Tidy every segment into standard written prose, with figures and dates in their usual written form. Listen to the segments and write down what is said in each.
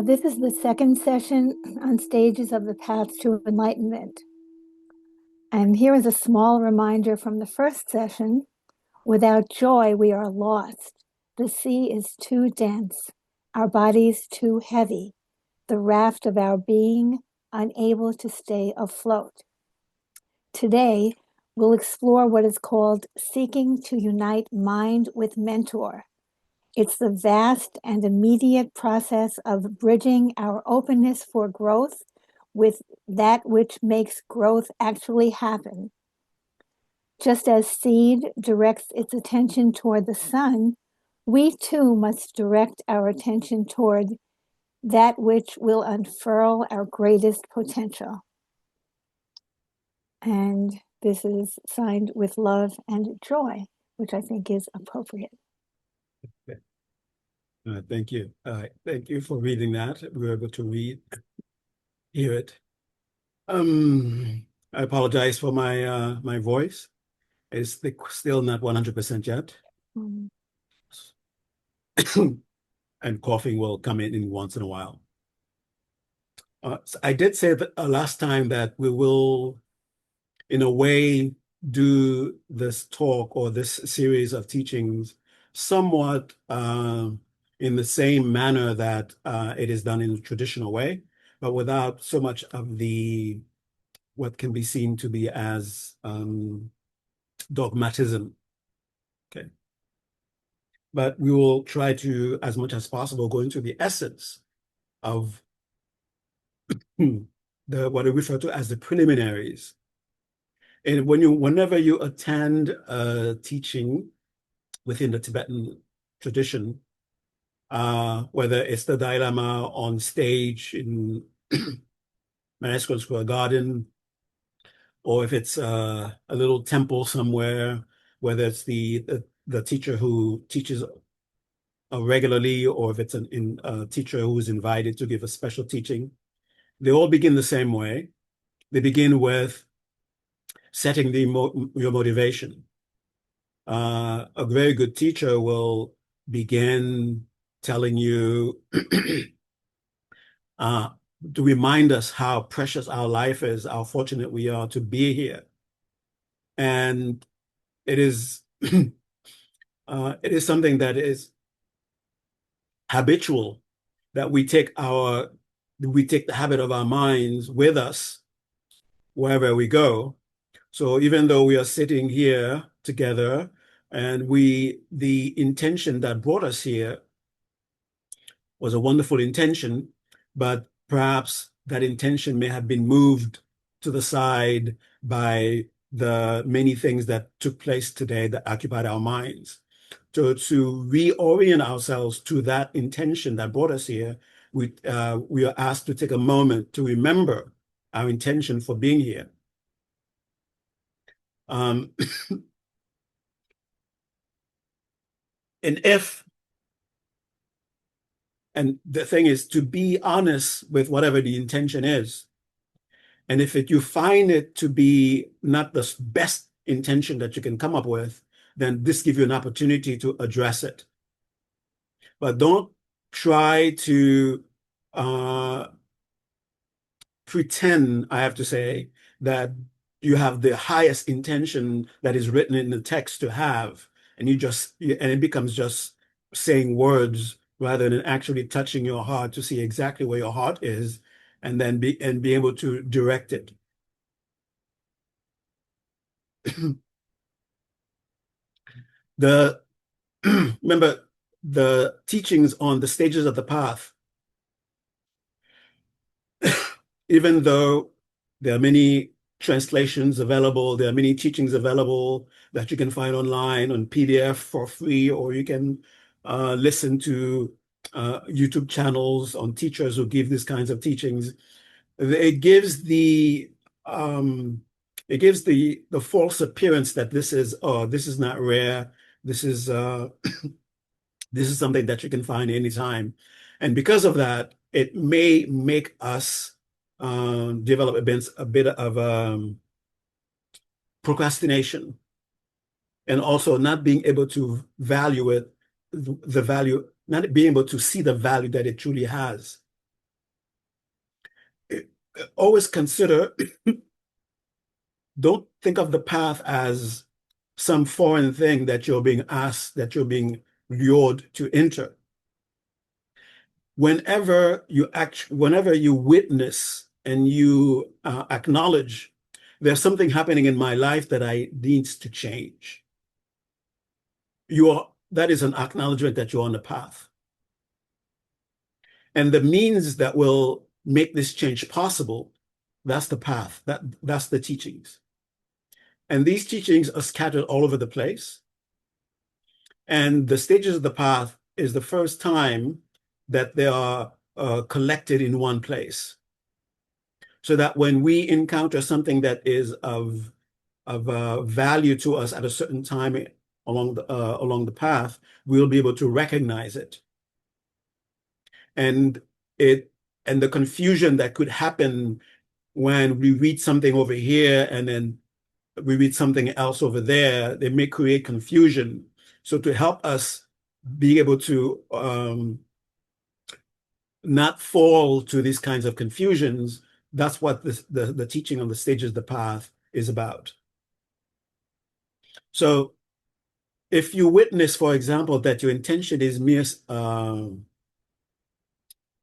This is the second session on stages of the path to enlightenment. And here is a small reminder from the first session. Without joy, we are lost. The sea is too dense, our bodies too heavy, the raft of our being unable to stay afloat. Today, we'll explore what is called seeking to unite mind with mentor. It's the vast and immediate process of bridging our openness for growth with that which makes growth actually happen. Just as seed directs its attention toward the sun, we too must direct our attention toward that which will unfurl our greatest potential. And this is signed with love and joy, which I think is appropriate. Thank you. Thank you for reading that. We were able to hear it. I apologize for my voice. It's still not 100% yet. Mm. And coughing will come in once in a while. So I did say that last time that we will, in a way, do this talk or this series of teachings somewhat in the same manner that it is done in the traditional way, but without so much of what can be seen to be as dogmatism. Okay. But we will try to, as much as possible, go into the essence of what we refer to as the preliminaries. And whenever you attend a teaching within the Tibetan tradition, whether it's the Dalai Lama on stage in Madison Square Garden, or if it's a little temple somewhere, whether it's the teacher who teaches regularly, or if it's a teacher who is invited to give a special teaching, they all begin the same way. They begin with setting your motivation. A very good teacher will begin telling you to remind us how precious our life is, how fortunate we are to be here. And it is it is something that is habitual, that we take the habit of our minds with us wherever we go. So even though we are sitting here together and the intention that brought us here was a wonderful intention, but perhaps that intention may have been moved to the side by the many things that took place today that occupied our minds. So to reorient ourselves to that intention that brought us here, we are asked to take a moment to remember our intention for being here. And the thing is to be honest with whatever the intention is. And if you find it to be not the best intention that you can come up with, then this gives you an opportunity to address it. But don't try to pretend, I have to say, that you have the highest intention that is written in the text to have, and it becomes just saying words rather than actually touching your heart to see exactly where your heart is, and then be able to direct it. Remember the teachings on the stages of the path. Even though there are many translations available, there are many teachings available that you can find online on PDF for free, or you can listen to YouTube channels on teachers who give these kinds of teachings. It gives the false appearance that this is not rare. This is this is something that you can find anytime, and because of that, it may make us develop a bit of procrastination, and also not being able to value it the value, not being able to see the value that it truly has. Always consider, don't think of the path as some foreign thing that you're being asked, that you're being lured to enter. Whenever you witness and you acknowledge there's something happening in my life that I needs to change, that is an acknowledgement that you're on the path. And the means that will make this change possible, that's the path, that's the teachings. And these teachings are scattered all over the place. And the stages of the path is the first time that they are collected in one place. So that when we encounter something that is of value to us at a certain time along the path, we'll be able to recognize it. And the confusion that could happen when we read something over here and then we read something else over there, they may create confusion. So to help us be able to not fall to these kinds of confusions, that's what the teaching on the stages of the path is about. So if you witness, for example, that your intention is mere,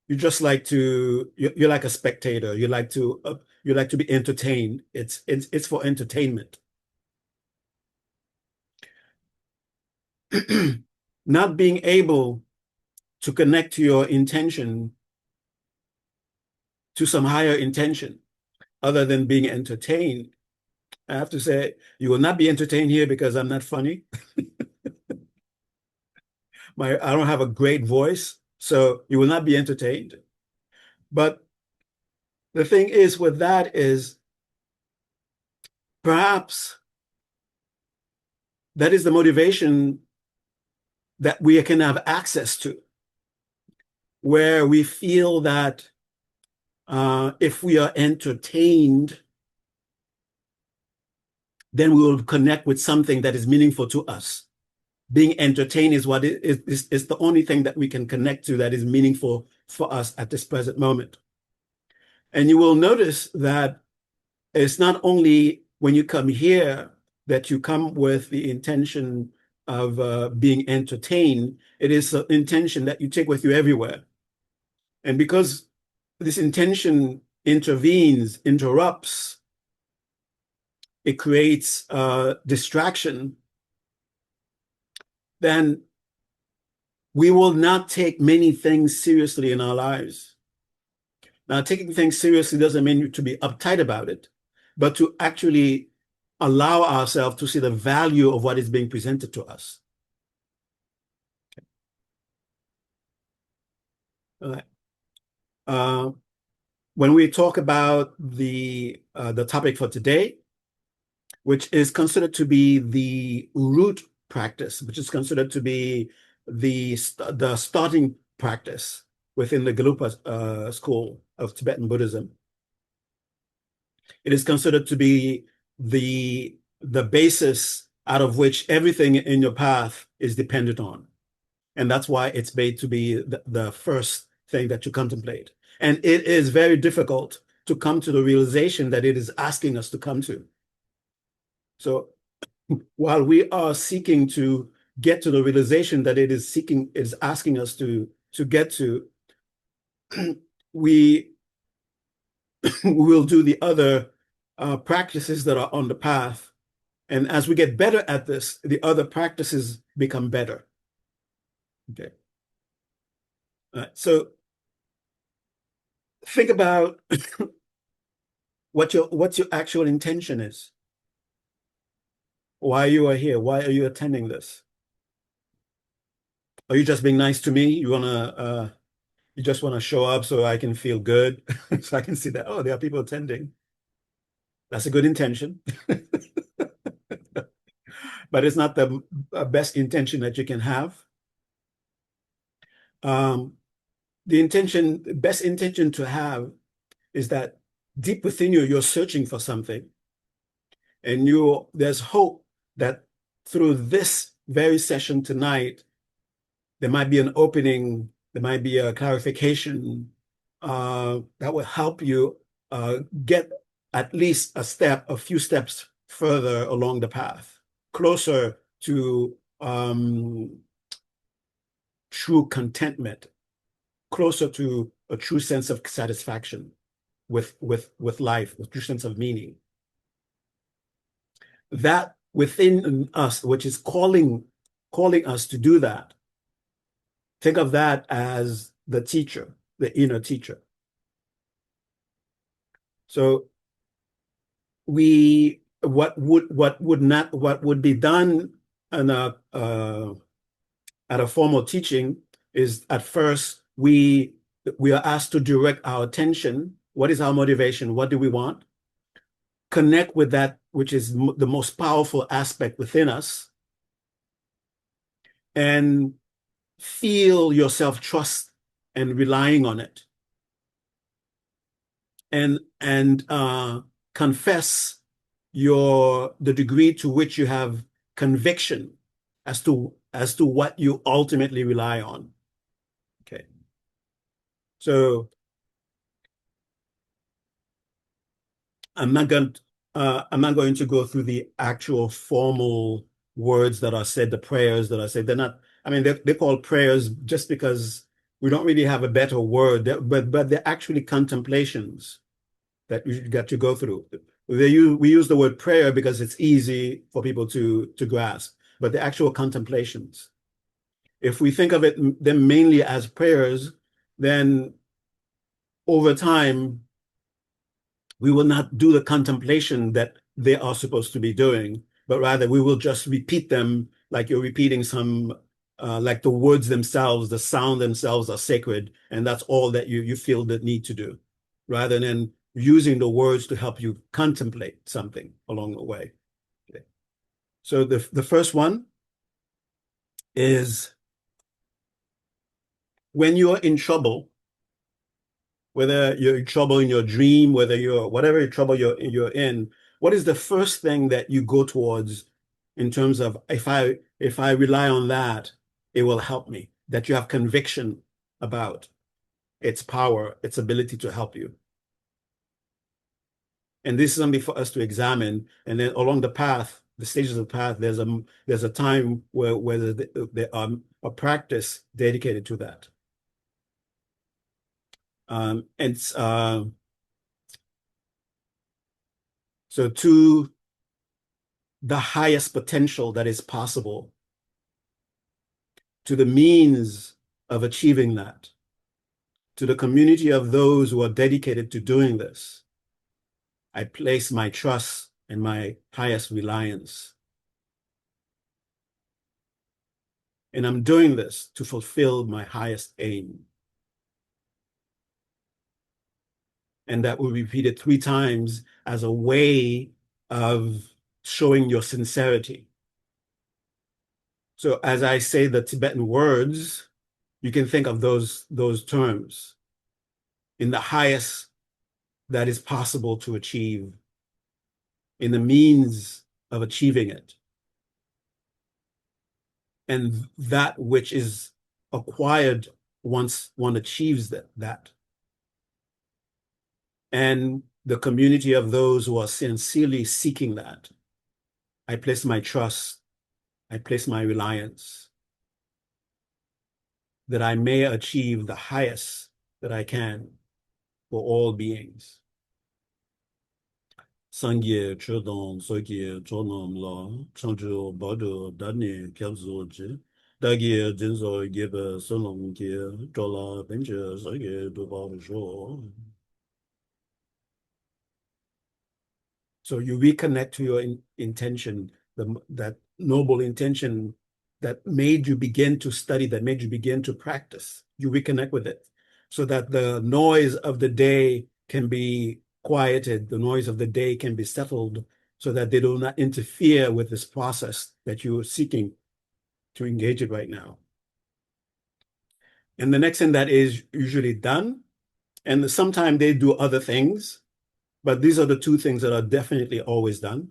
you just like to, you're like a spectator. You like to be entertained. It's for entertainment. Not being able to connect to your intention to some higher intention other than being entertained. I have to say, you will not be entertained here because I'm not funny. I don't have a great voice, so you will not be entertained. But the thing is with that is perhaps that is the motivation that we can have access to, where we feel that if we are entertained, then we will connect with something that is meaningful to us. Being entertained is what is the only thing that we can connect to that is meaningful for us at this present moment. And you will notice that it's not only when you come here that you come with the intention of being entertained, it is an intention that you take with you everywhere. And because this intention interrupts, it creates distraction, then we will not take many things seriously in our lives. Now, taking things seriously doesn't mean to be uptight about it, but to actually allow ourselves to see the value of what is being presented to us. All right. When we talk about the topic for today, which is considered to be the root practice, which is considered to be the starting practice within the Gelugpa school of Tibetan Buddhism. It is considered to be the basis out of which everything in your path is dependent on. And that's why it's made to be the first thing that you contemplate. And it is very difficult to come to the realization that it is asking us to come to. So while we are seeking to get to the realization that it is asking us to get to, we will do the other practices that are on the path. And as we get better at this, the other practices become better. Okay. So think about what your actual intention is. Why you are here? Why are you attending this? Are you just being nice to me? You just wanna show up so I can feel good, so I can see that, oh, there are people attending. That's a good intention. But it's not the best intention that you can have. The best intention to have is that deep within you, you're searching for something. And there's hope that through this very session tonight, there might be an opening, there might be a clarification that will help you get at least a few steps further along the path, closer to true contentment, closer to a true sense of satisfaction with life, with true sense of meaning. That within us, which is calling us to do that, think of that as the teacher, the inner teacher. So what would be done in at a formal teaching is, at first we are asked to direct our attention. What is our motivation? What do we want? Connect with that which is the most powerful aspect within us, and feel yourself trust and relying on it, and confess the degree to which you have conviction as to what you ultimately rely on. Okay. So I'm not going to go through the actual formal words that are said, the prayers that are said. They're not, I mean, they're called prayers just because we don't really have a better word, but they're actually contemplations that you got to go through. We use the word prayer because it's easy for people to grasp, but the actual contemplations. If we think of them mainly as prayers, then over time, we will not do the contemplation that they are supposed to be doing, but rather we will just repeat them like you're repeating some, like the words themselves, the sound themselves are sacred, and that's all that you feel the need to do, rather than using the words to help you contemplate something along the way. Okay. So the first one is, when you're in trouble, whether you're in trouble in your dream, whatever trouble you're in, what is the first thing that you go towards in terms of, if I rely on that, it will help me, that you have conviction about its power, its ability to help you. And this is something for us to examine. And then along the path, the stages of the path, there's a time where there are a practice dedicated to that. So to the highest potential that is possible, to the means of achieving that, to the community of those who are dedicated to doing this, I place my trust and my highest reliance. And I'm doing this to fulfill my highest aim. And that will be repeated 3 times as a way of showing your sincerity. So as I say the Tibetan words, you can think of those terms in the highest that is possible to achieve, in the means of achieving it, and that which is acquired once one achieves that. And the community of those who are sincerely seeking that. I place my trust, I place my reliance, that I may achieve the highest that I can for all beings. Sangye chodon soki chonom la chanjo bado dani kelzoji dagi jinzo gibe solong ki jola benje soki dubar jo. So you reconnect to your intention, that noble intention that made you begin to study, that made you begin to practice. You reconnect with it so that the noise of the day can be quieted, the noise of the day can be settled, so that they do not interfere with this process that you are seeking to engage in right now. And the next thing that is usually done, and sometimes they do other things, but these are the 2 things that are definitely always done.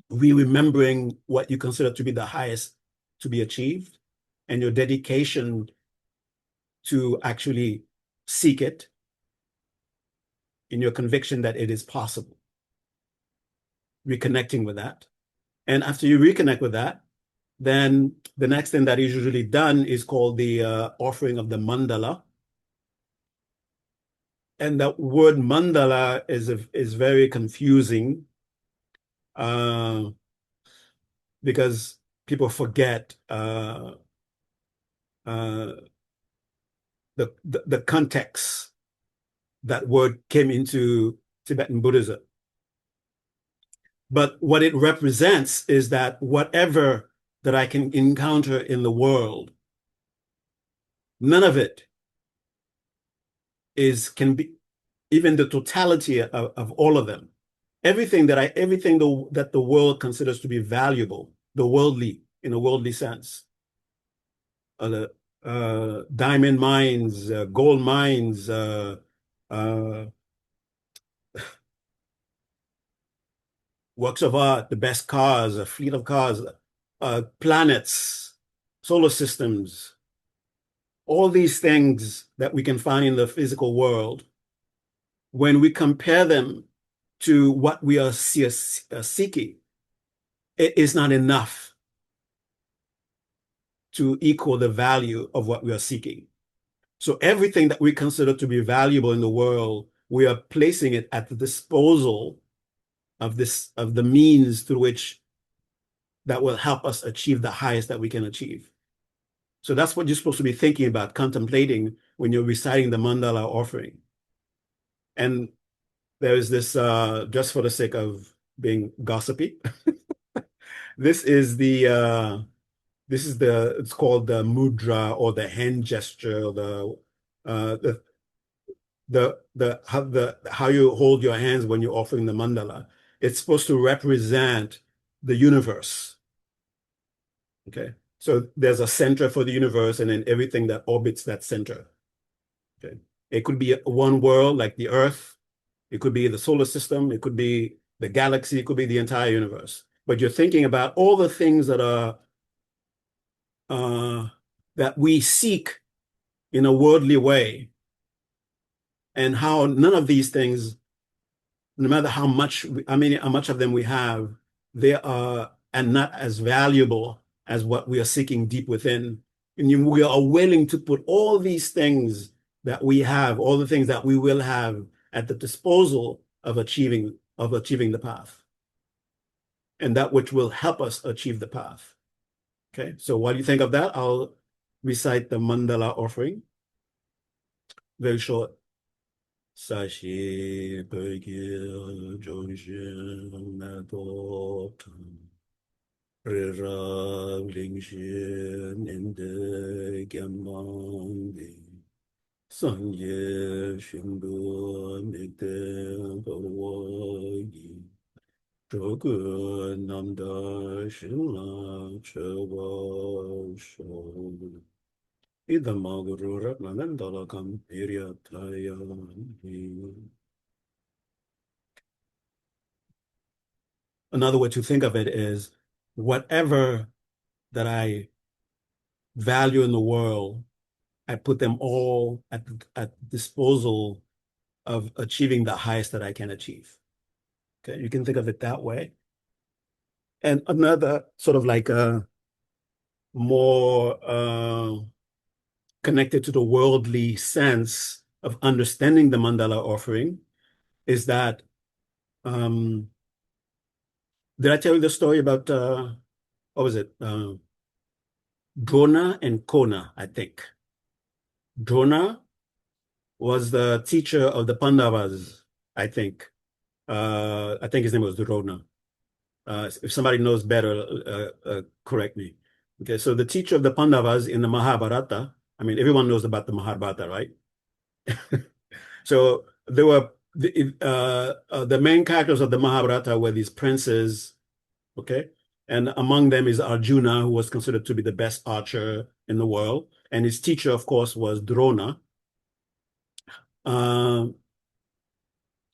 Remembering what you consider to be the highest to be achieved and your dedication to actually seek it in your conviction that it is possible. Reconnecting with that. And after you reconnect with that, then the next thing that is usually done is called the offering of the mandala. And that word mandala is very confusing because people forget the context that word came into Tibetan Buddhism. But what it represents is that whatever that I can encounter in the world, none of it can be even the totality of all of them. Everything that the world considers to be valuable, the worldly, in a worldly sense, diamond mines, gold mines, works of art, the best cars, a fleet of cars, planets, solar systems, all these things that we can find in the physical world, when we compare them to what we are seeking, it is not enough to equal the value of what we are seeking. So everything that we consider to be valuable in the world, we are placing it at the disposal of the means through which that will help us achieve the highest that we can achieve. So that's what you're supposed to be thinking about, contemplating when you're reciting the mandala offering. And there is this, just for the sake of being gossipy, this is it's called the mudra, or the hand gesture, how you hold your hands when you're offering the mandala. It's supposed to represent the universe. Okay. So there's a center for the universe and then everything that orbits that center. Okay. It could be one world like the Earth. It could be the solar system. It could be the galaxy. It could be the entire universe. But you're thinking about all the things that are that we seek in a worldly way, and how none of these things, no matter how much of them we have, they are and not as valuable as what we are seeking deep within. And we are willing to put all these things that we have, all the things that we will have, at the disposal of achieving the path, and that which will help us achieve the path. Okay, so what do you think of that? I'll recite the mandala offering. Very short. Sashi Pergil Jongshin Nadotan Rirab Lingshin Inde Gyamandi Sangye Shimbu Nikde Bawagi Chogu Namda Shimla Chewa Shol Another way to think of it is, whatever that I value in the world, I put them all at disposal of achieving the highest that I can achieve. Okay, you can think of it that way. And another sort of like a more connected to the worldly sense of understanding the mandala offering is that, did I tell you the story about, what was it? Drona and Kona, I think. Drona was the teacher of the Pandavas, I think. I think his name was Drona. If somebody knows better, correct me. Okay, so the teacher of the Pandavas in the Mahabharata, I mean, everyone knows about the Mahabharata, right? So there were the main characters of the Mahabharata were these princes, okay? And among them is Arjuna, who was considered to be the best archer in the world. And his teacher, of course, was Drona. Uh,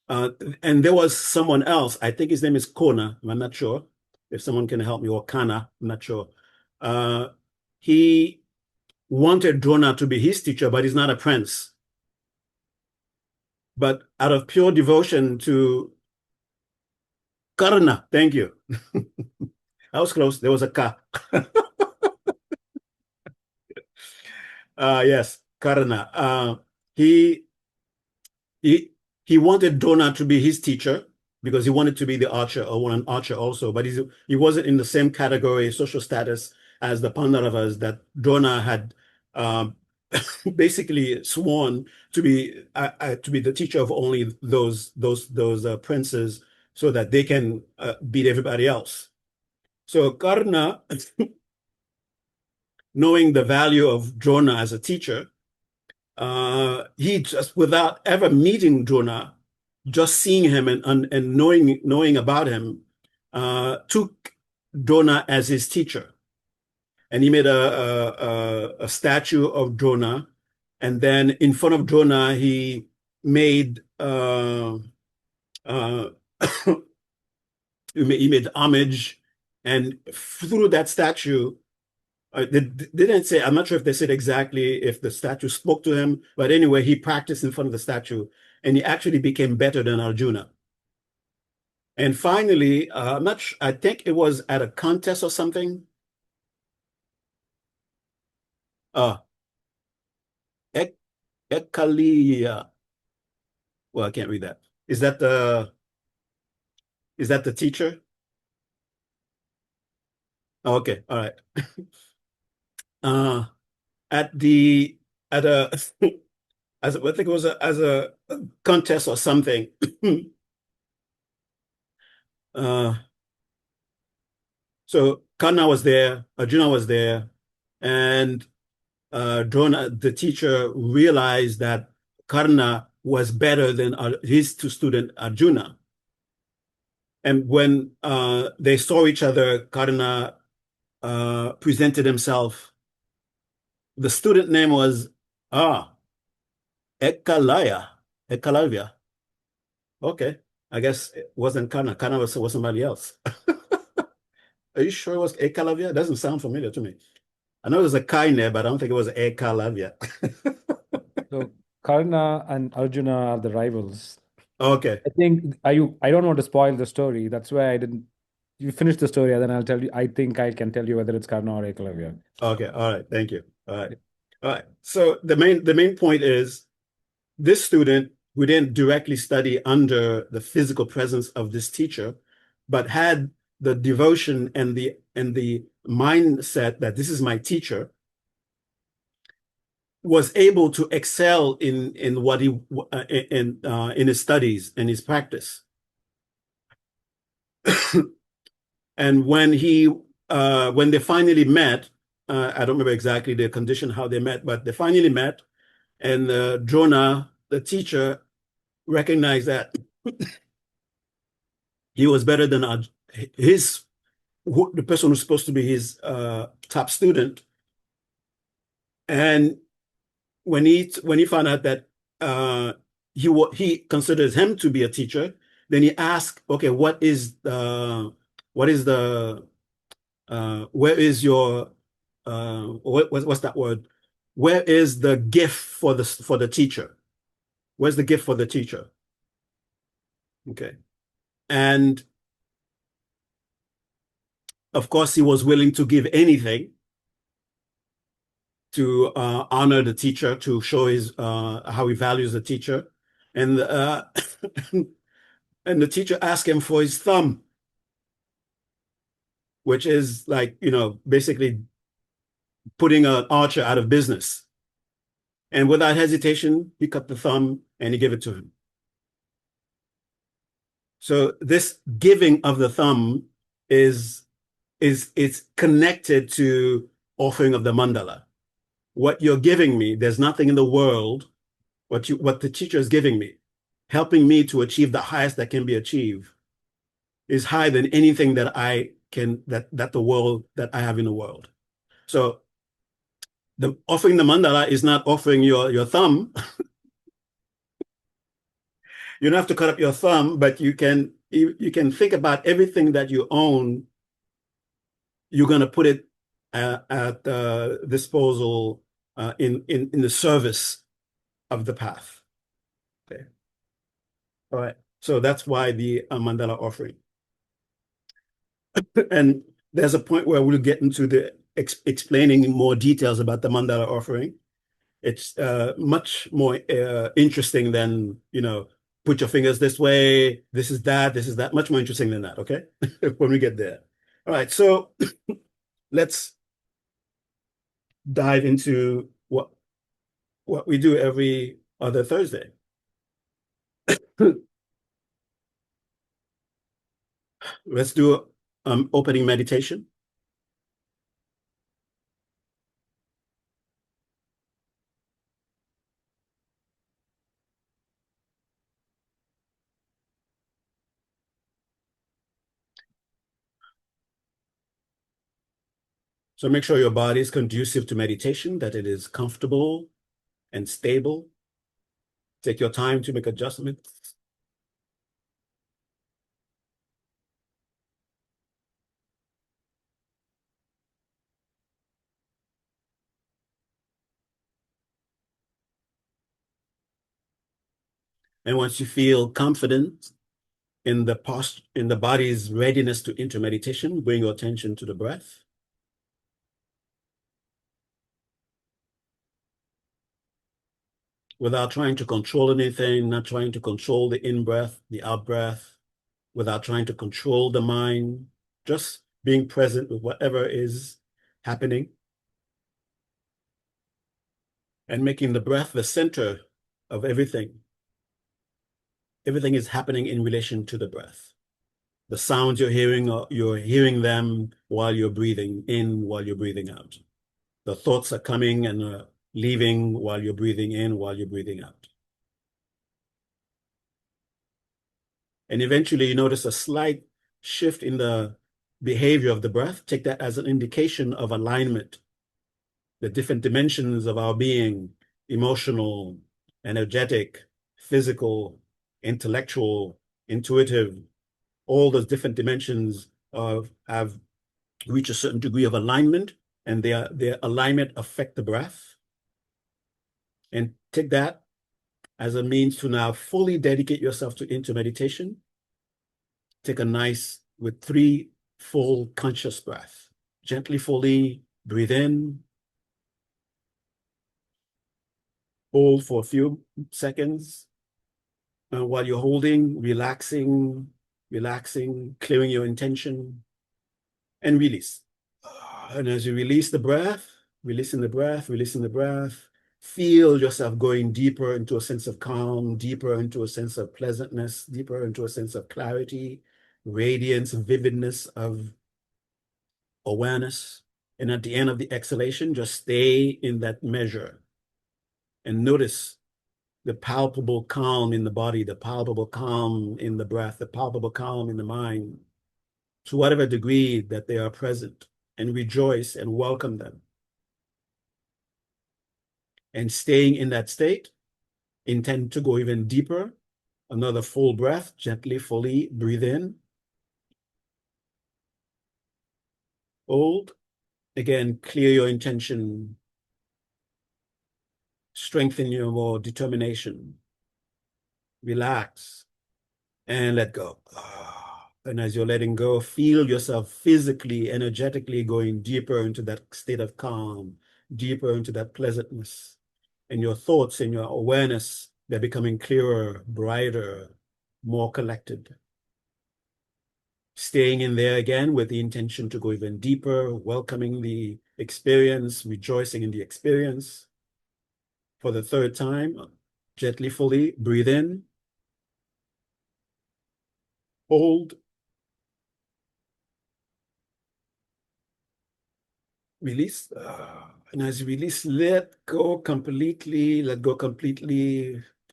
and there was someone else, I think his name is Kona, I'm not sure. If someone can help me, or Kana, I'm not sure. he wanted Drona to be his teacher, but he's not a prince. But out of pure devotion to Karna, thank you. I was close. There was a Ka. Yes, Karna. He he he wanted Drona to be his teacher because he wanted to be the archer or an archer also, but he wasn't in the same category, social status as the Pandavas that Drona had basically sworn to be the teacher of only those princes so that they can beat everybody else. So Karna, knowing the value of Drona as a teacher, he just without ever meeting Drona, just seeing him and knowing about him, took Drona as his teacher, and he made a statue of Drona, and then in front of Drona he made uh, he made homage, and through that statue. They didn't say, I'm not sure if they said exactly if the statue spoke to him, but anyway, he practiced in front of the statue and he actually became better than Arjuna. And finally, I'm not sure, I think it was at a contest or something. Ek Ekaliya. Well, I can't read that. Is that the teacher? Oh, okay, all right. Uh, at the at a as I think it was as a contest or something. uh, So Karna was there, Arjuna was there, and Drona, the teacher, realized that Karna was better than his student Arjuna. And when they saw each other, Karna presented himself. The student name was Ekalaya, Ekalavya. Okay, I guess it wasn't Karna. Karna was somebody else. Are you sure it was Ekalavya? It doesn't sound familiar to me. I know there's a Kai in there, but I don't think it was Ekalavya. So Karna and Arjuna are the rivals. Okay. I think I don't want to spoil the story. That's why I didn't. You finish the story, and then I'll tell you. I think I can tell you whether it's Karna or Eklavya. Okay. All right. Thank you. All right. All right. So the main point is this student who didn't directly study under the physical presence of this teacher, but had the devotion and the mindset that this is my teacher, was able to excel in what he in his studies and his practice. And when they finally met, I don't remember exactly the condition how they met, but they finally met, and Drona, the teacher, recognized that he was better than the person who's supposed to be his top student. And when he found out that he considers him to be a teacher, then he asked, okay, where is your what's that word? Where is the gift for the teacher? Where's the gift for the teacher? Okay. And of course, he was willing to give anything to honor the teacher, to show his how he values the teacher. And and the teacher asked him for his thumb, which is like, basically putting an archer out of business. And without hesitation, he cut the thumb and he gave it to him. So this giving of the thumb is it's connected to offering of the mandala. What you're giving me, there's nothing in the world, what the teacher is giving me, helping me to achieve the highest that can be achieved, is higher than anything that I can that I have in the world. So the offering the mandala is not offering your thumb. You don't have to cut up your thumb, but you can think about everything that you own. You're going to put it at disposal in the service of the path. Okay. All right. So that's why the mandala offering. And there's a point where we'll get into the explaining more details about the mandala offering. It's much more interesting than, put your fingers this way, this is that, much more interesting than that, okay? When we get there. All right, so let's dive into what we do every other Thursday. Let's do opening meditation. So make sure your body is conducive to meditation, that it is comfortable and stable. Take your time to make adjustments. And once you feel confident in the body's readiness to enter meditation, bring your attention to the breath. Without trying to control anything, not trying to control the in-breath, the out-breath, without trying to control the mind, just being present with whatever is happening and making the breath the center of everything. Everything is happening in relation to the breath. The sounds you're hearing them while you're breathing in, while you're breathing out. The thoughts are coming and leaving while you're breathing in, while you're breathing out. And eventually you notice a slight shift in the behavior of the breath. Take that as an indication of alignment. The different dimensions of our being, emotional, energetic, physical, intellectual, intuitive, all those different dimensions have reached a certain degree of alignment, and their alignment affect the breath. And take that as a means to now fully dedicate yourself into meditation. Take a nice, with 3 full conscious breaths. Gently, fully breathe in. Hold for a few seconds. While you're holding, relaxing, clearing your intention, and release. And as you release the breath, releasing the breath, feel yourself going deeper into a sense of calm, deeper into a sense of pleasantness, deeper into a sense of clarity, radiance, vividness of awareness. And at the end of the exhalation, just stay in that measure and notice the palpable calm in the body, the palpable calm in the breath, the palpable calm in the mind, to whatever degree that they are present, and rejoice and welcome them. And staying in that state, intend to go even deeper. Another full breath, gently, fully breathe in. Hold. Again, clear your intention. Strengthen your more determination. Relax and let go. And as you're letting go, feel yourself physically, energetically going deeper into that state of calm, deeper into that pleasantness. And your thoughts and your awareness, they're becoming clearer, brighter, more collected. Staying in there again with the intention to go even deeper, welcoming the experience, rejoicing in the experience. For the 3rd time, gently, fully breathe in, hold, release. And as you release, let go completely,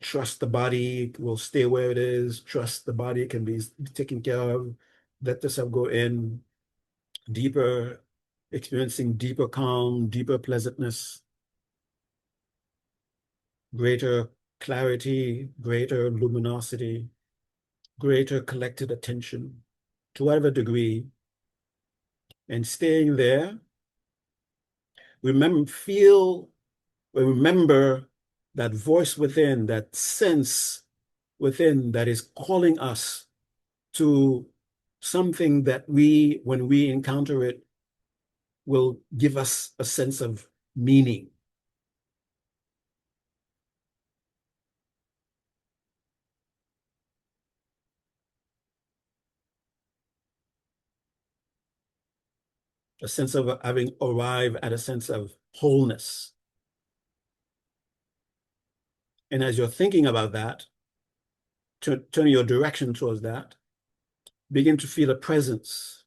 Trust the body will stay where it is. Trust the body can be taken care of. Let yourself go in deeper, experiencing deeper calm, deeper pleasantness, greater clarity, greater luminosity, greater collected attention to whatever degree, and staying there remember that voice within, that sense within that is calling us to something that when we encounter it, will give us a sense of meaning. A sense of having arrived at a sense of wholeness. And as you're thinking about that, turn your direction towards that, begin to feel a presence.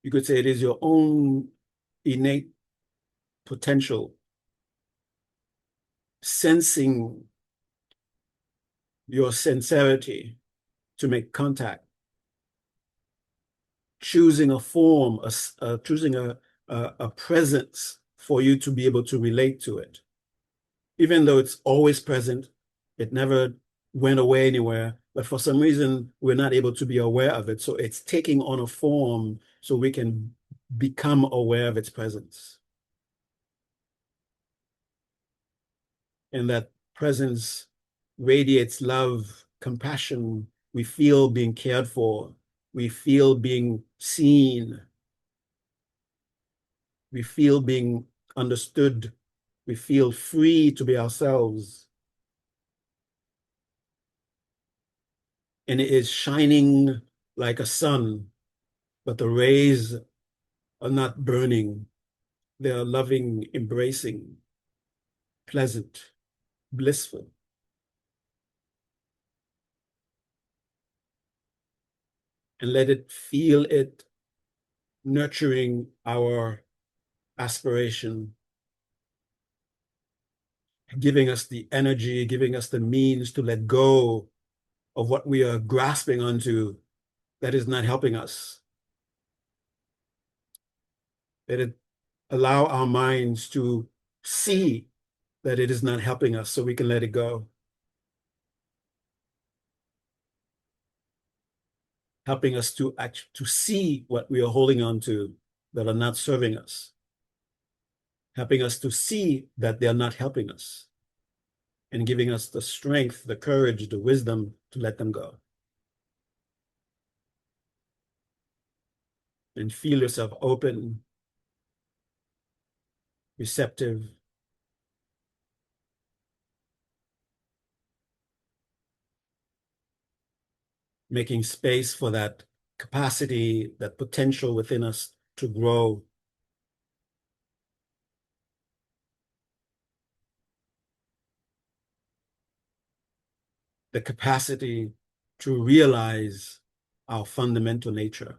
You could say it is your own innate potential, sensing your sincerity to make contact, choosing a form, choosing a presence for you to be able to relate to it. Even though it's always present, it never went away anywhere, but for some reason, we're not able to be aware of it. So it's taking on a form so we can become aware of its presence. And that presence radiates love, compassion. We feel being cared for. We feel being seen. We feel being understood. We feel free to be ourselves. And it is shining like a sun, but the rays are not burning. They are loving, embracing, pleasant, blissful. And let it feel it nurturing our aspiration, giving us the energy, giving us the means to let go of what we are grasping onto that is not helping us. Let it allow our minds to see that it is not helping us so we can let it go. Helping us to see what we are holding on to that are not serving us. Helping us to see that they are not helping us. And giving us the strength, the courage, the wisdom to let them go. And feel yourself open, receptive, making space for that capacity, that potential within us to grow. The capacity to realize our fundamental nature.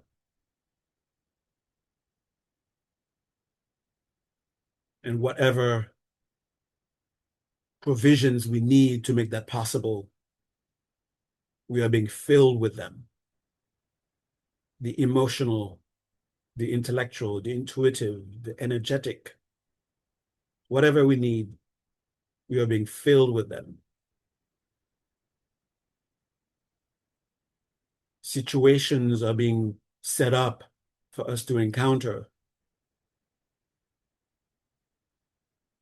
And whatever provisions we need to make that possible, we are being filled with them. The emotional, the intellectual, the intuitive, the energetic, whatever we need, we are being filled with them. Situations are being set up for us to encounter.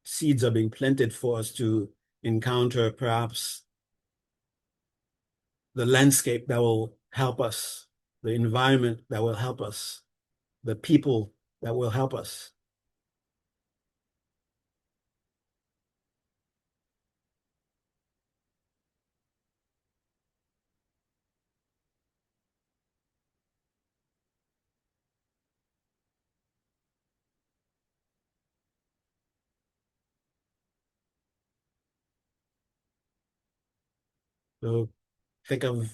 Seeds are being planted for us to encounter, perhaps the landscape that will help us, the environment that will help us, the people that will help us. So think of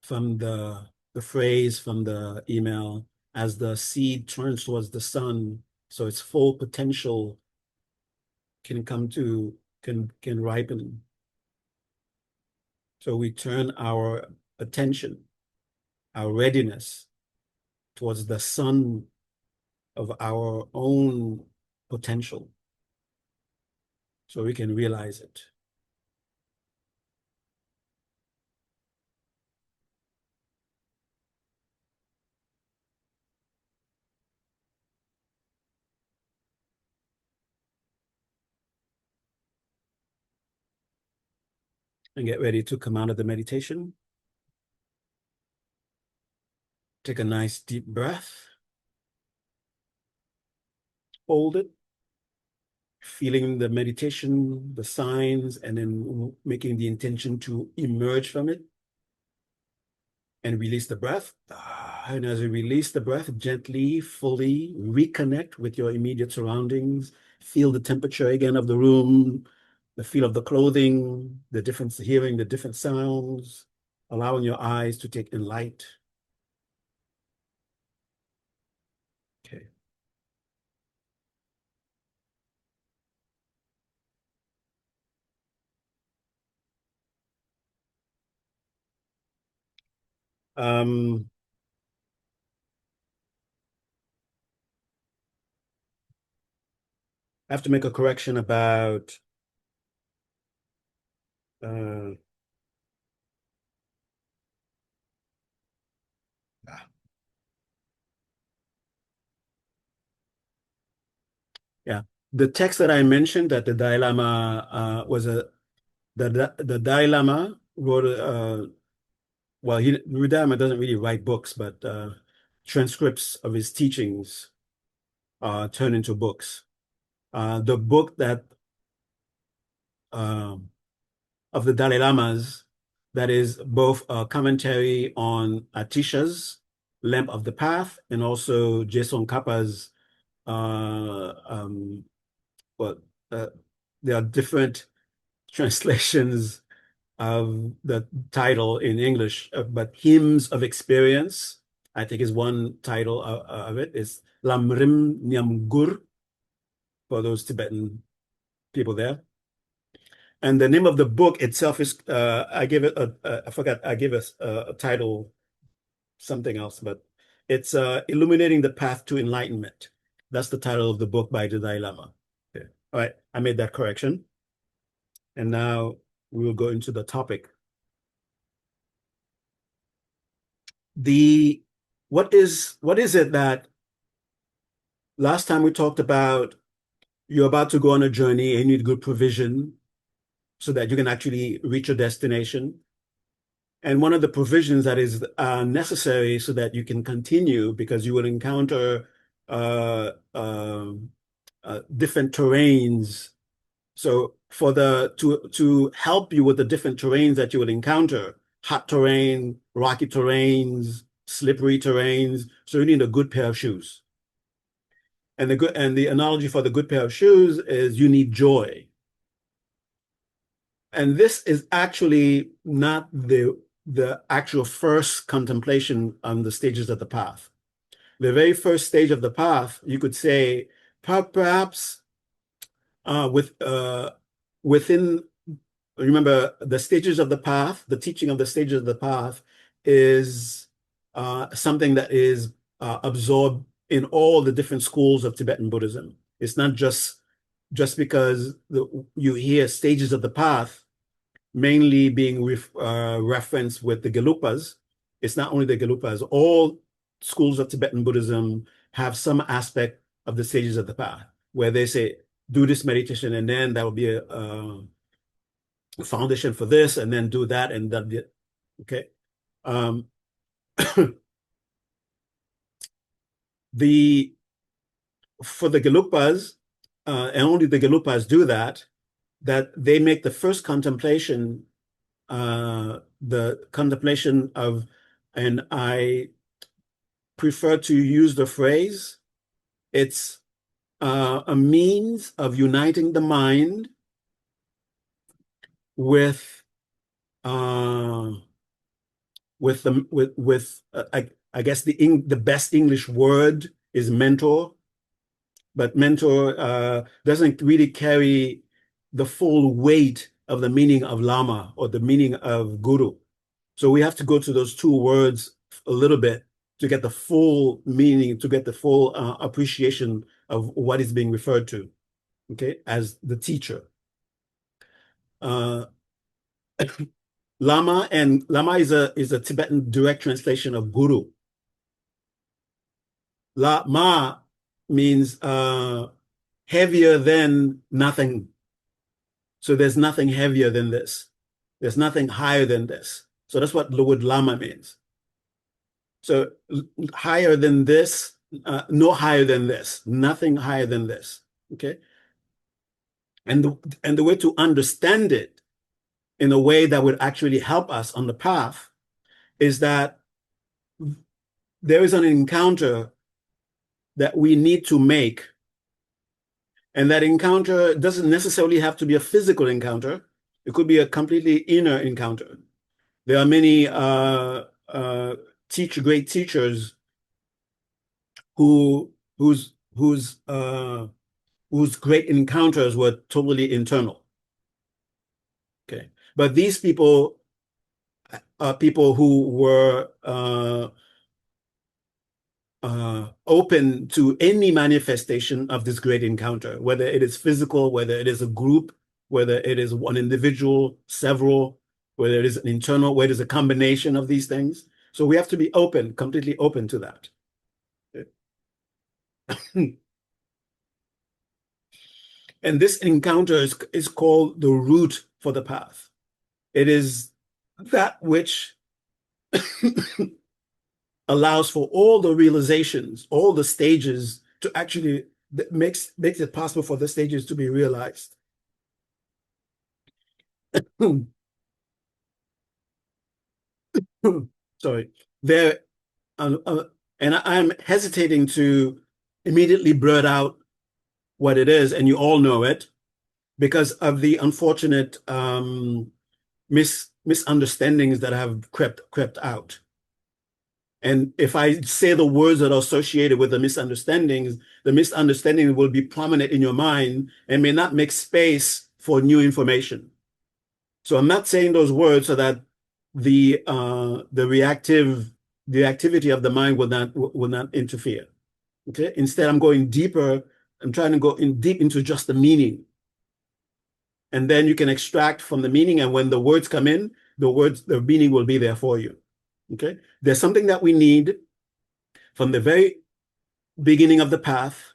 from the phrase from the email, as the seed turns towards the sun, so its full potential can come to, can ripen. So we turn our attention, our readiness towards the sun of our own potential so we can realize it. And get ready to come out of the meditation. Take a nice deep breath. Hold it. Feeling the meditation, the signs, and then making the intention to emerge from it. And release the breath. And as you release the breath, gently, fully reconnect with your immediate surroundings. Feel the temperature again of the room, the feel of the clothing, the difference, hearing the different sounds, allowing your eyes to take in light. Okay. I have to make a correction about yeah, the text that I mentioned that the Dalai Lama the Dalai Lama wrote well, the Dalai Lama doesn't really write books, but transcripts of his teachings turn into books. The book that of the Dalai Lamas, that is both a commentary on Atisha's Lamp of the Path and also Jason Kappa's well, there are different translations of the title in English, but Hymns of Experience, I think is one title of it, is Lamrim Nyamgur for those Tibetan people there. And the name of the book itself is, I gave it, I forgot, I gave us a title, something else, but it's Illuminating the Path to Enlightenment. That's the title of the book by the Dalai Lama. Okay. All right, I made that correction. And now we will go into the topic. What is it that last time we talked about you're about to go on a journey and you need good provision so that you can actually reach your destination. And one of the provisions that is necessary so that you can continue, because you will encounter different terrains. So for to help you with the different terrains that you will encounter, hot terrain, rocky terrains, slippery terrains, so you need a good pair of shoes. And the analogy for the good pair of shoes is you need joy. And this is actually not the actual first contemplation on the stages of the path. The very first stage of the path, you could say, perhaps within, remember, the stages of the path, the teaching of the stages of the path is something that is absorbed in all the different schools of Tibetan Buddhism. It's not just because you hear stages of the path mainly being referenced with the Gelupas. It's not only the Gelupas. All schools of Tibetan Buddhism have some aspect of the stages of the path where they say, do this meditation, and then that will be a foundation for this, and then do that, and that. Okay. For the Gelupas, and only the Gelupas do that they make the first contemplation, the contemplation of, and I prefer to use the phrase, it's a means of uniting the mind with I guess the best English word is mentor, but mentor doesn't really carry the full weight of the meaning of Lama or the meaning of Guru. So we have to go to those two words a little bit to get the full meaning, to get the full appreciation of what is being referred to, okay, as the teacher. Lama is a Tibetan direct translation of Guru. Ma means heavier than nothing. So there's nothing heavier than this. There's nothing higher than this. So that's what the word lama means. So higher than this, no higher than this, nothing higher than this. Okay. And the way to understand it in a way that would actually help us on the path is that there is an encounter that we need to make. And that encounter doesn't necessarily have to be a physical encounter. It could be a completely inner encounter. There are many great teachers whose great encounters were totally internal. Okay, but these people are people who were open to any manifestation of this great encounter, whether it is physical, whether it is a group, whether it is one individual, several, whether it is an internal, whether it is a combination of these things. So we have to be open, completely open to that. And this encounter is called the route for the path. It is that which allows for all the realizations, all the stages to actually makes it possible for the stages to be realized. Sorry, there, and I'm hesitating to immediately blurt out what it is, and you all know it, because of the unfortunate misunderstandings that have crept out. And if I say the words that are associated with the misunderstanding will be prominent in your mind and may not make space for new information. So I'm not saying those words so that the activity of the mind will not interfere. Okay. Instead, I'm going deeper. I'm trying to go deep into just the meaning. And then you can extract from the meaning, and when the words come in, the meaning will be there for you. Okay. There's something that we need from the very beginning of the path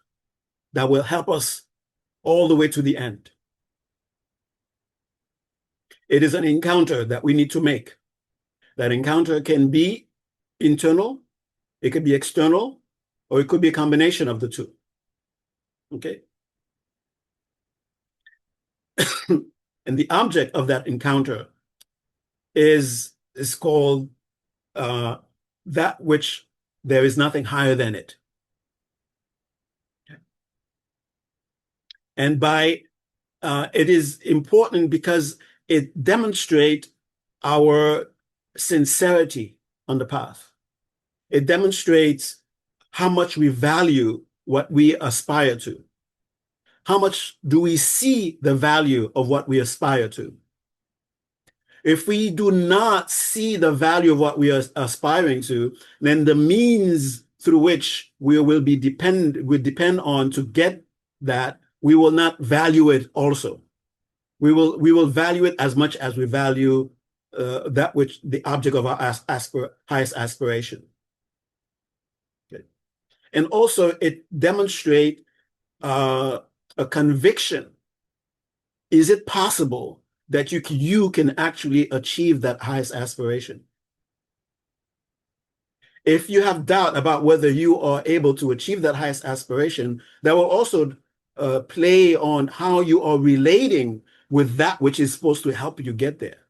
that will help us all the way to the end. It is an encounter that we need to make. That encounter can be internal, it could be external, or it could be a combination of the two. Okay. And the object of that encounter is called that which there is nothing higher than it. And by it is important because it demonstrates our sincerity on the path. It demonstrates how much we value what we aspire to. How much do we see the value of what we aspire to? If we do not see the value of what we are aspiring to, then the means through which we will depend on to get that, we will not value it also. We will value it as much as we value that which the object of our highest aspiration. Okay. And also it demonstrates a conviction. Is it possible that you can actually achieve that highest aspiration? If you have doubt about whether you are able to achieve that highest aspiration, that will also play on how you are relating with that which is supposed to help you get there.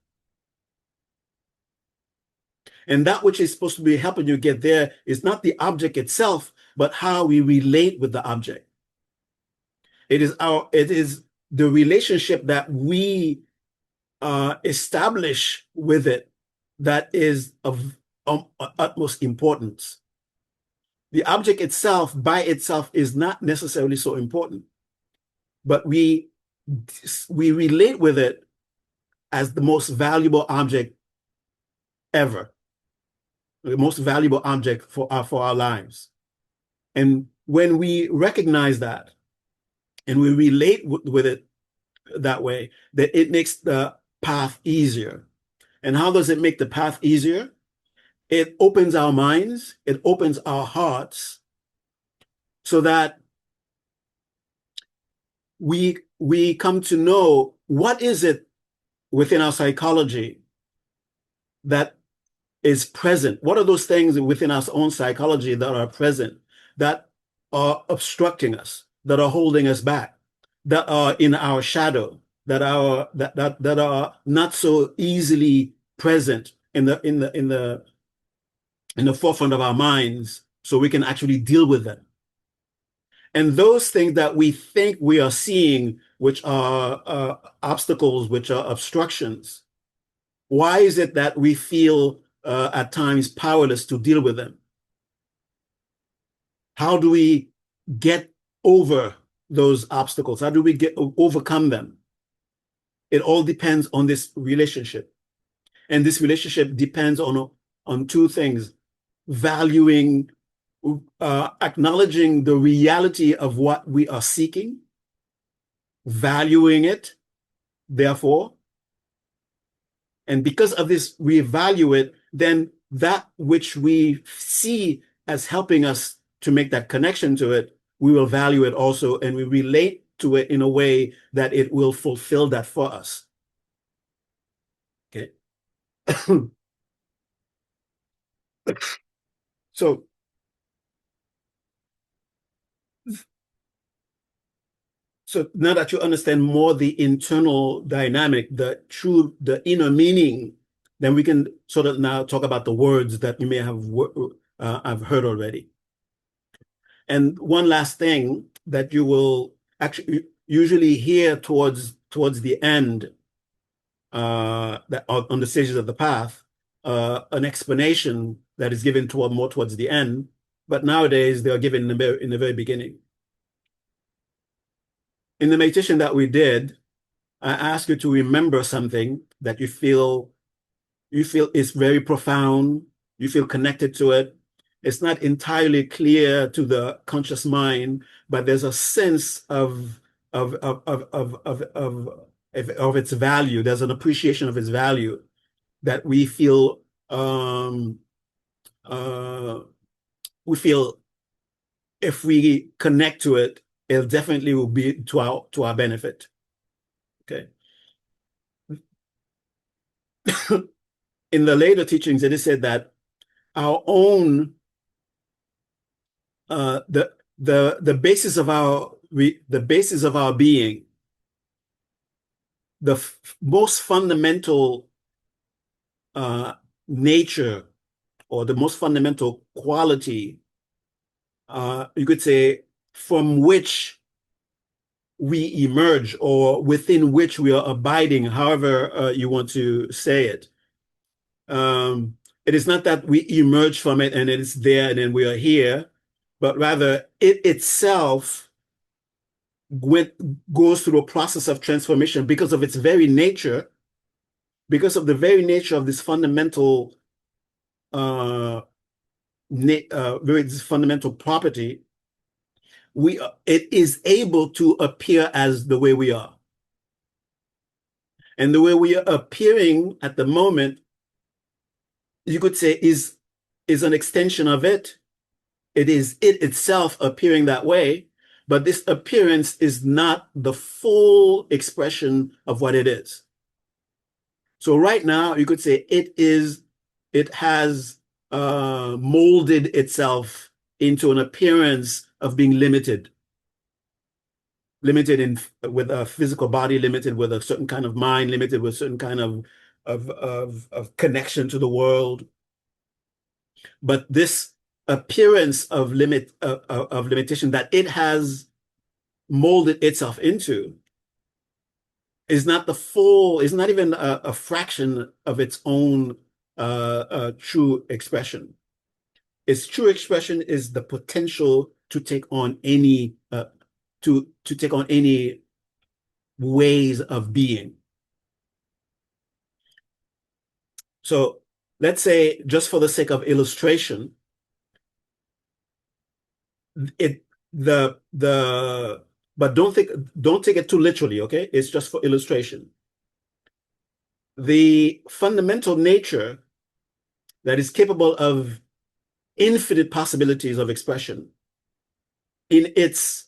And that which is supposed to be helping you get there is not the object itself, but how we relate with the object. It is the relationship that we establish with it that is of utmost importance. The object itself by itself is not necessarily so important, but we relate with it as the most valuable object ever, the most valuable object for our lives. And when we recognize that and we relate with it that way, that it makes the path easier. And how does it make the path easier? It opens our minds, it opens our hearts so that we come to know what is it within our psychology that is present? What are those things within our own psychology that are present, that are obstructing us, that are holding us back, that are in our shadow, that are not so easily present in the forefront of our minds, so we can actually deal with them? And those things that we think we are seeing, which are obstacles, which are obstructions, why is it that we feel at times powerless to deal with them? How do we get over those obstacles? How do we overcome them? It all depends on this relationship. And this relationship depends on two things: valuing, acknowledging the reality of what we are seeking, valuing it, therefore. And because of this, we value it, then that which we see as helping us to make that connection to it, we will value it also, and we relate to it in a way that it will fulfill that for us. Okay. So now that you understand more the internal dynamic, the inner meaning, then we can sort of now talk about the words that you may have I've heard already. And one last thing that you will actually usually hear towards the end, that on the stages of the path, an explanation that is given more towards the end, but nowadays they are given in the very beginning. In the meditation that we did, I asked you to remember something that you feel is very profound, you feel connected to it. It's not entirely clear to the conscious mind, but there's a sense of its value. There's an appreciation of its value that we feel if we connect to it, it definitely will be to our benefit. Okay. In the later teachings, it is said that our own the basis of our being, the most fundamental nature, or the most fundamental quality, you could say, from which we emerge, or within which we are abiding, however you want to say it. It is not that we emerge from it and it's there and then we are here, but rather it itself goes through a process of transformation because of its very nature, because of the very nature of this fundamental this fundamental property. It is able to appear as the way we are. And the way we are appearing at the moment, you could say, is an extension of it. It is it itself appearing that way, but this appearance is not the full expression of what it is. So right now, you could say it has molded itself into an appearance of being limited with a physical body, limited with a certain kind of mind, limited with a certain kind of connection to the world. But this appearance of limitation that it has molded itself into is not the full, is not even a fraction of its own true expression. Its true expression is the potential to take on any to take on any ways of being. So let's say, just for the sake of illustration, but don't take it too literally, okay? It's just for illustration. The fundamental nature that is capable of infinite possibilities of expression in its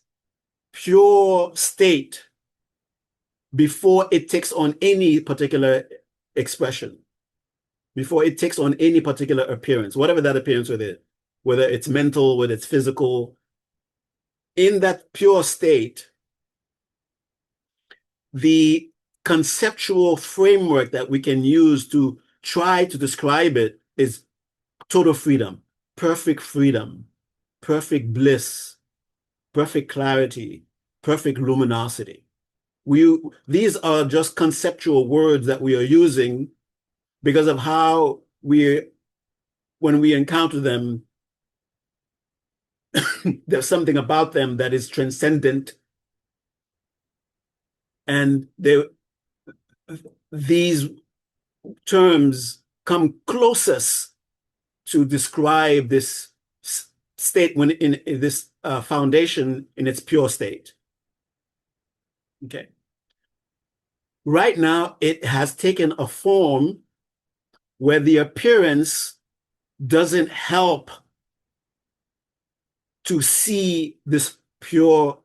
pure state before it takes on any particular expression, before it takes on any particular appearance, whatever that appearance with it, whether it's mental, whether it's physical. In that pure state, the conceptual framework that we can use to try to describe it is total freedom, perfect bliss, perfect clarity, perfect luminosity. These are just conceptual words that we are using because of how when we encounter them, there's something about them that is transcendent, and these terms come closest to describe this state when in this foundation in its pure state. Okay. Right now, it has taken a form where the appearance doesn't help to see this pure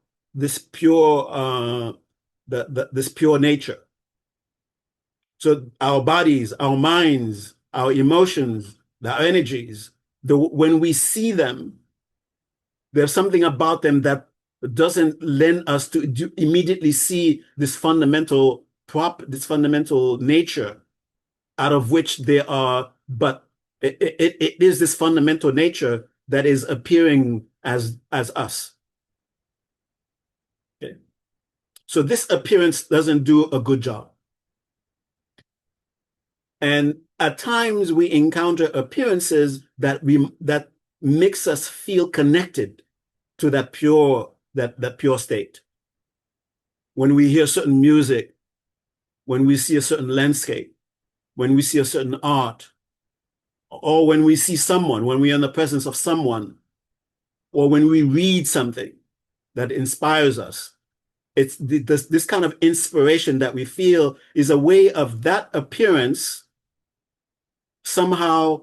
nature. So our bodies, our minds, our emotions, our energies, when we see them, there's something about them that doesn't lend us to immediately see this fundamental nature out of which they are, but it is this fundamental nature that is appearing as us. Okay. So this appearance doesn't do a good job. And at times we encounter appearances that makes us feel connected to that pure state. When we hear certain music, when we see a certain landscape, when we see a certain art, or when we see someone, when we are in the presence of someone, or when we read something that inspires us, it's this kind of inspiration that we feel is a way of that appearance somehow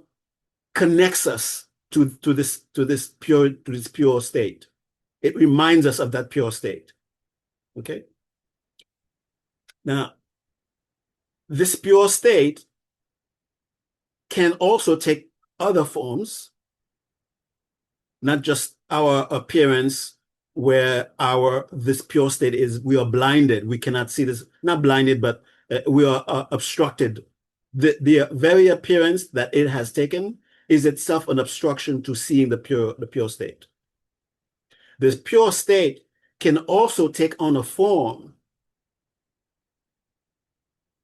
connects us to this pure state. It reminds us of that pure state. Okay. Now, this pure state can also take other forms, not just our appearance, where this pure state is, we are blinded. We cannot see this, not blinded, but we are obstructed. The very appearance that it has taken is itself an obstruction to seeing the pure state. This pure state can also take on a form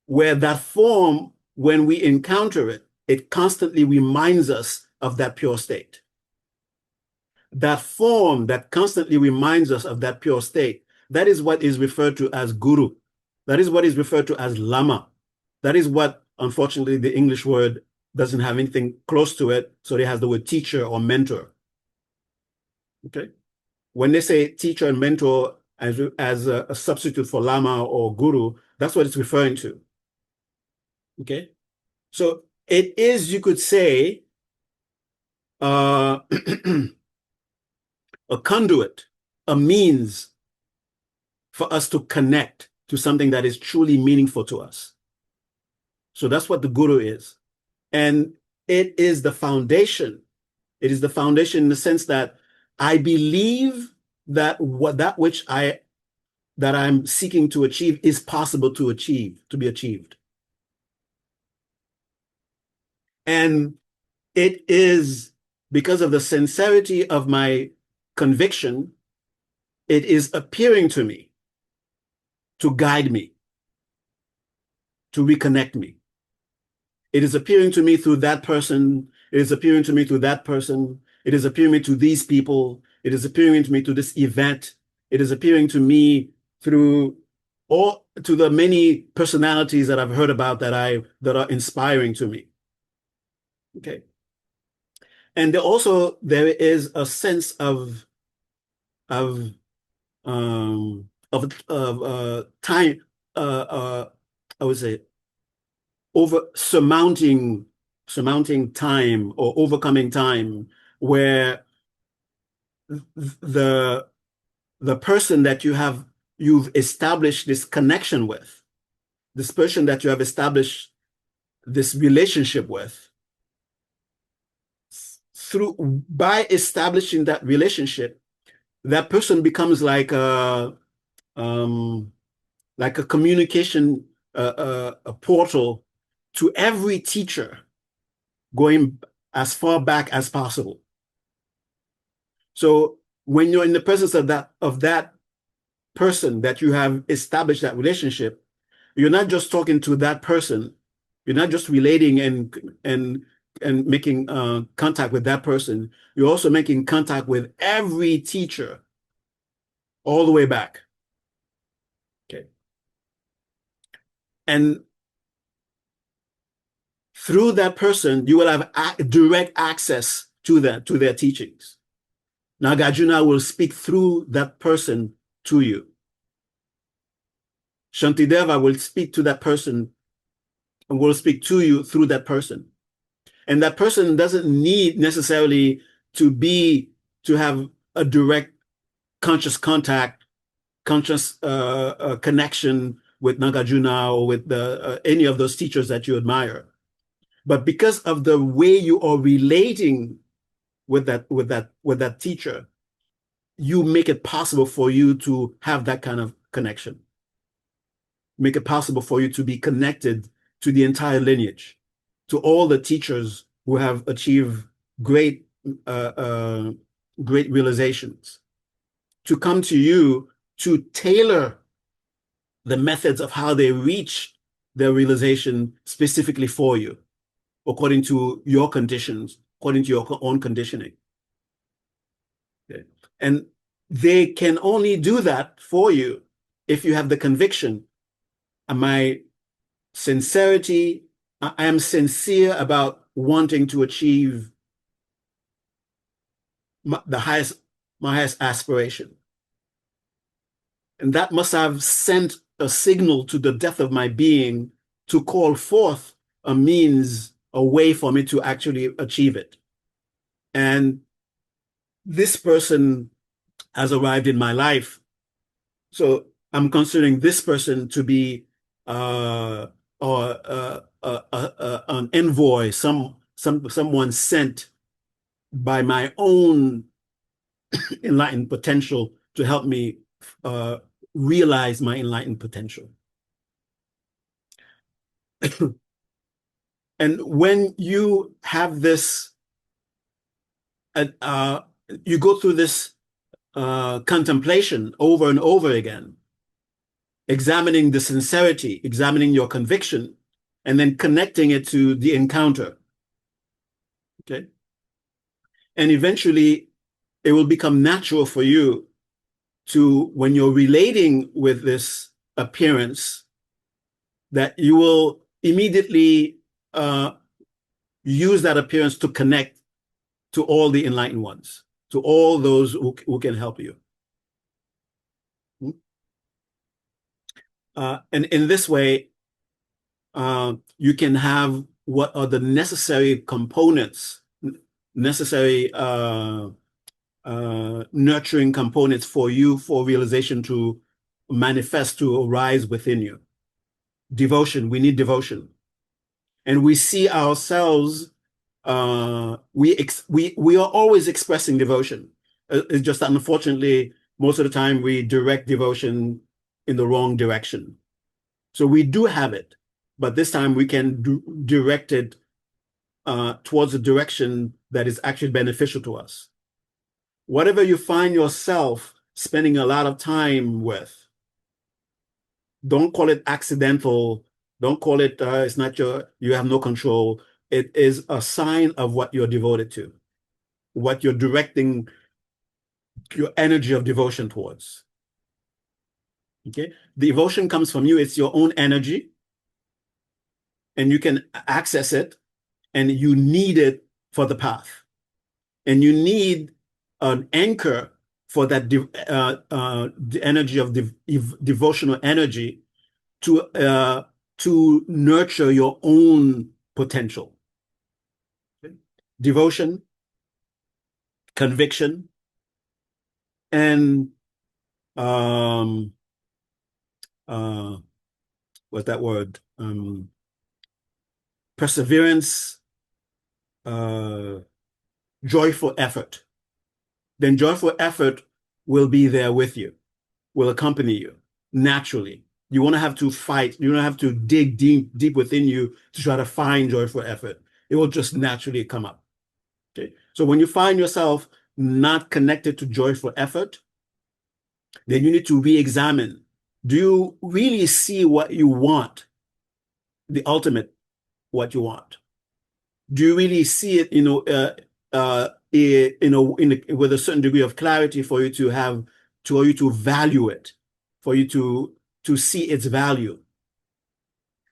where that form, when we encounter it, it constantly reminds us of that pure state. That form that constantly reminds us of that pure state, that is what is referred to as guru. That is what is referred to as lama. That is what, unfortunately, the English word doesn't have anything close to it, so it has the word teacher or mentor. Okay. When they say teacher and mentor as a substitute for lama or guru, that's what it's referring to. Okay. So it is, you could say, a conduit, a means for us to connect to something that is truly meaningful to us. So that's what the guru is. And it is the foundation. It is the foundation in the sense that I believe that that I'm seeking to achieve is possible to be achieved. And it is because of the sincerity of my conviction, it is appearing to me to guide me, to reconnect me. It is appearing to me through that person. It is appearing to me through that person. It is appearing to me to these people. It is appearing to me to this event. It is appearing to me through to the many personalities that I've heard about that are inspiring to me. Okay. And there is a sense of time, I would say, surmounting time or overcoming time, where the person that you have you've established this connection with, this person that you have established this relationship with, by establishing that relationship, that person becomes like a communication a portal to every teacher, going as far back as possible. So when you're in the presence of that person that you have established that relationship, you're not just talking to that person, you're not just relating and making contact with that person, you're also making contact with every teacher all the way back. Okay. And through that person, you will have direct access to their teachings. Nagarjuna will speak through that person to you. Shantideva will speak to that person and will speak to you through that person. And that person doesn't need necessarily to have a direct conscious contact, conscious connection with Nagarjuna or with any of those teachers that you admire. But because of the way you are relating with that teacher, you make it possible for you to have that kind of connection. Make it possible for you to be connected to the entire lineage, to all the teachers who have achieved great realizations, to come to you to tailor the methods of how they reach their realization specifically for you, according to your conditions, according to your own conditioning. Okay. And they can only do that for you if you have the conviction, my sincerity, I am sincere about wanting to achieve my highest aspiration. And that must have sent a signal to the depth of my being to call forth a means, a way for me to actually achieve it. And this person has arrived in my life. So I'm considering this person to be an envoy, someone sent by my own enlightened potential to help me realize my enlightened potential. And when you have this, you go through this contemplation over and over again, examining the sincerity, examining your conviction, and then connecting it to the encounter. Okay. And eventually it will become natural for you to, when you're relating with this appearance, that you will immediately use that appearance to connect to all the enlightened ones, to all those who can help you. And in this way, you can have what are the necessary components, necessary nurturing components for you, for realization to manifest, to arise within you. Devotion, we need devotion. And we see ourselves, we are always expressing devotion. It's just that unfortunately, most of the time we direct devotion in the wrong direction. So we do have it, but this time we can direct it towards a direction that is actually beneficial to us. Whatever you find yourself spending a lot of time with, don't call it accidental. Don't call it, it's not you have no control. It is a sign of what you're devoted to, what you're directing your energy of devotion towards. Okay. Devotion comes from you. It's your own energy, and you can access it, and you need it for the path. And you need an anchor for that the energy of devotional energy to nurture your own potential. Okay. Devotion, conviction, and what's that word? Perseverance, joyful effort. Then joyful effort will be there with you, will accompany you naturally. You won't have to fight. You don't have to dig deep within you to try to find joyful effort. It will just naturally come up. Okay. So when you find yourself not connected to joyful effort, then you need to re-examine. Do you really see what you want? The ultimate, what you want? Do you really see it, with a certain degree of clarity for you to have, for you to value it, for you to see its value?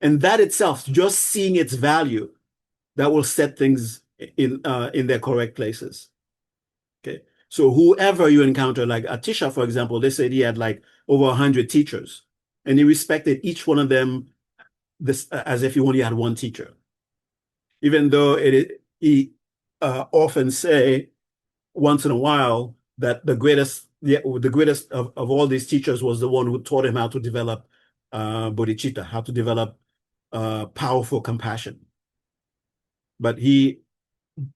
And that itself, just seeing its value, that will set things in their correct places. Okay. So whoever you encounter, like Atisha, for example, they said he had like over 100 teachers, and he respected each one of them as if he only had one teacher. Even though he often say once in a while that the greatest of all these teachers was the one who taught him how to develop bodhicitta, how to develop powerful compassion. But he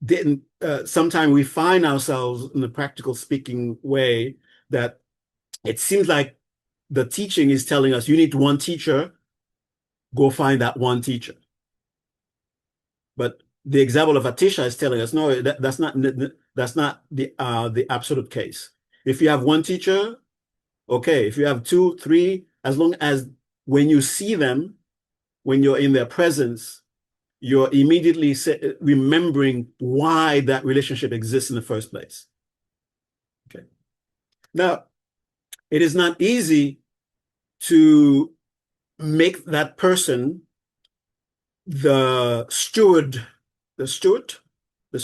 didn't. Sometimes we find ourselves in a practical speaking way that it seems like the teaching is telling us you need one teacher, go find that one teacher. But the example of Atisha is telling us no, that's not the absolute case. If you have one teacher, okay. If you have two, three, as long as when you see them, when you're in their presence, you're immediately remembering why that relationship exists in the first place. Okay. Now, it is not easy to make that person the steward, the steward the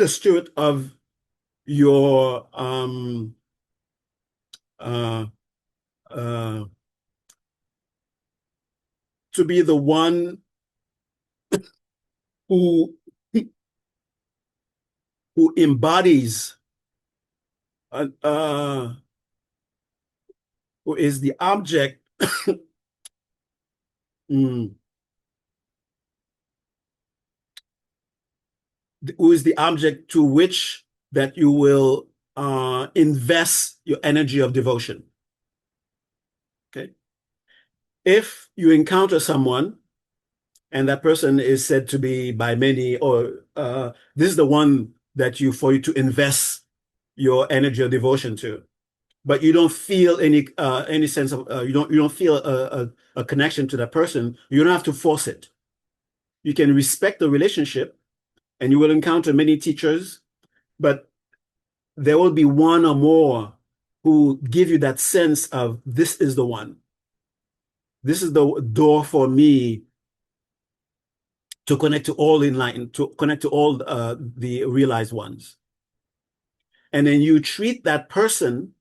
steward of your to be the one who embodies who is the object who is the object to which that you will invest your energy of devotion. Okay. If you encounter someone and that person is said to be by many, or this is the one that for you to invest your energy of devotion to, but you don't feel any sense of you don't feel a connection to that person, you don't have to force it. You can respect the relationship, and you will encounter many teachers, but there will be one or more who give you that sense of this is the one. This is the door for me to connect to all enlightened, to connect to all the realized ones. And then you treat that person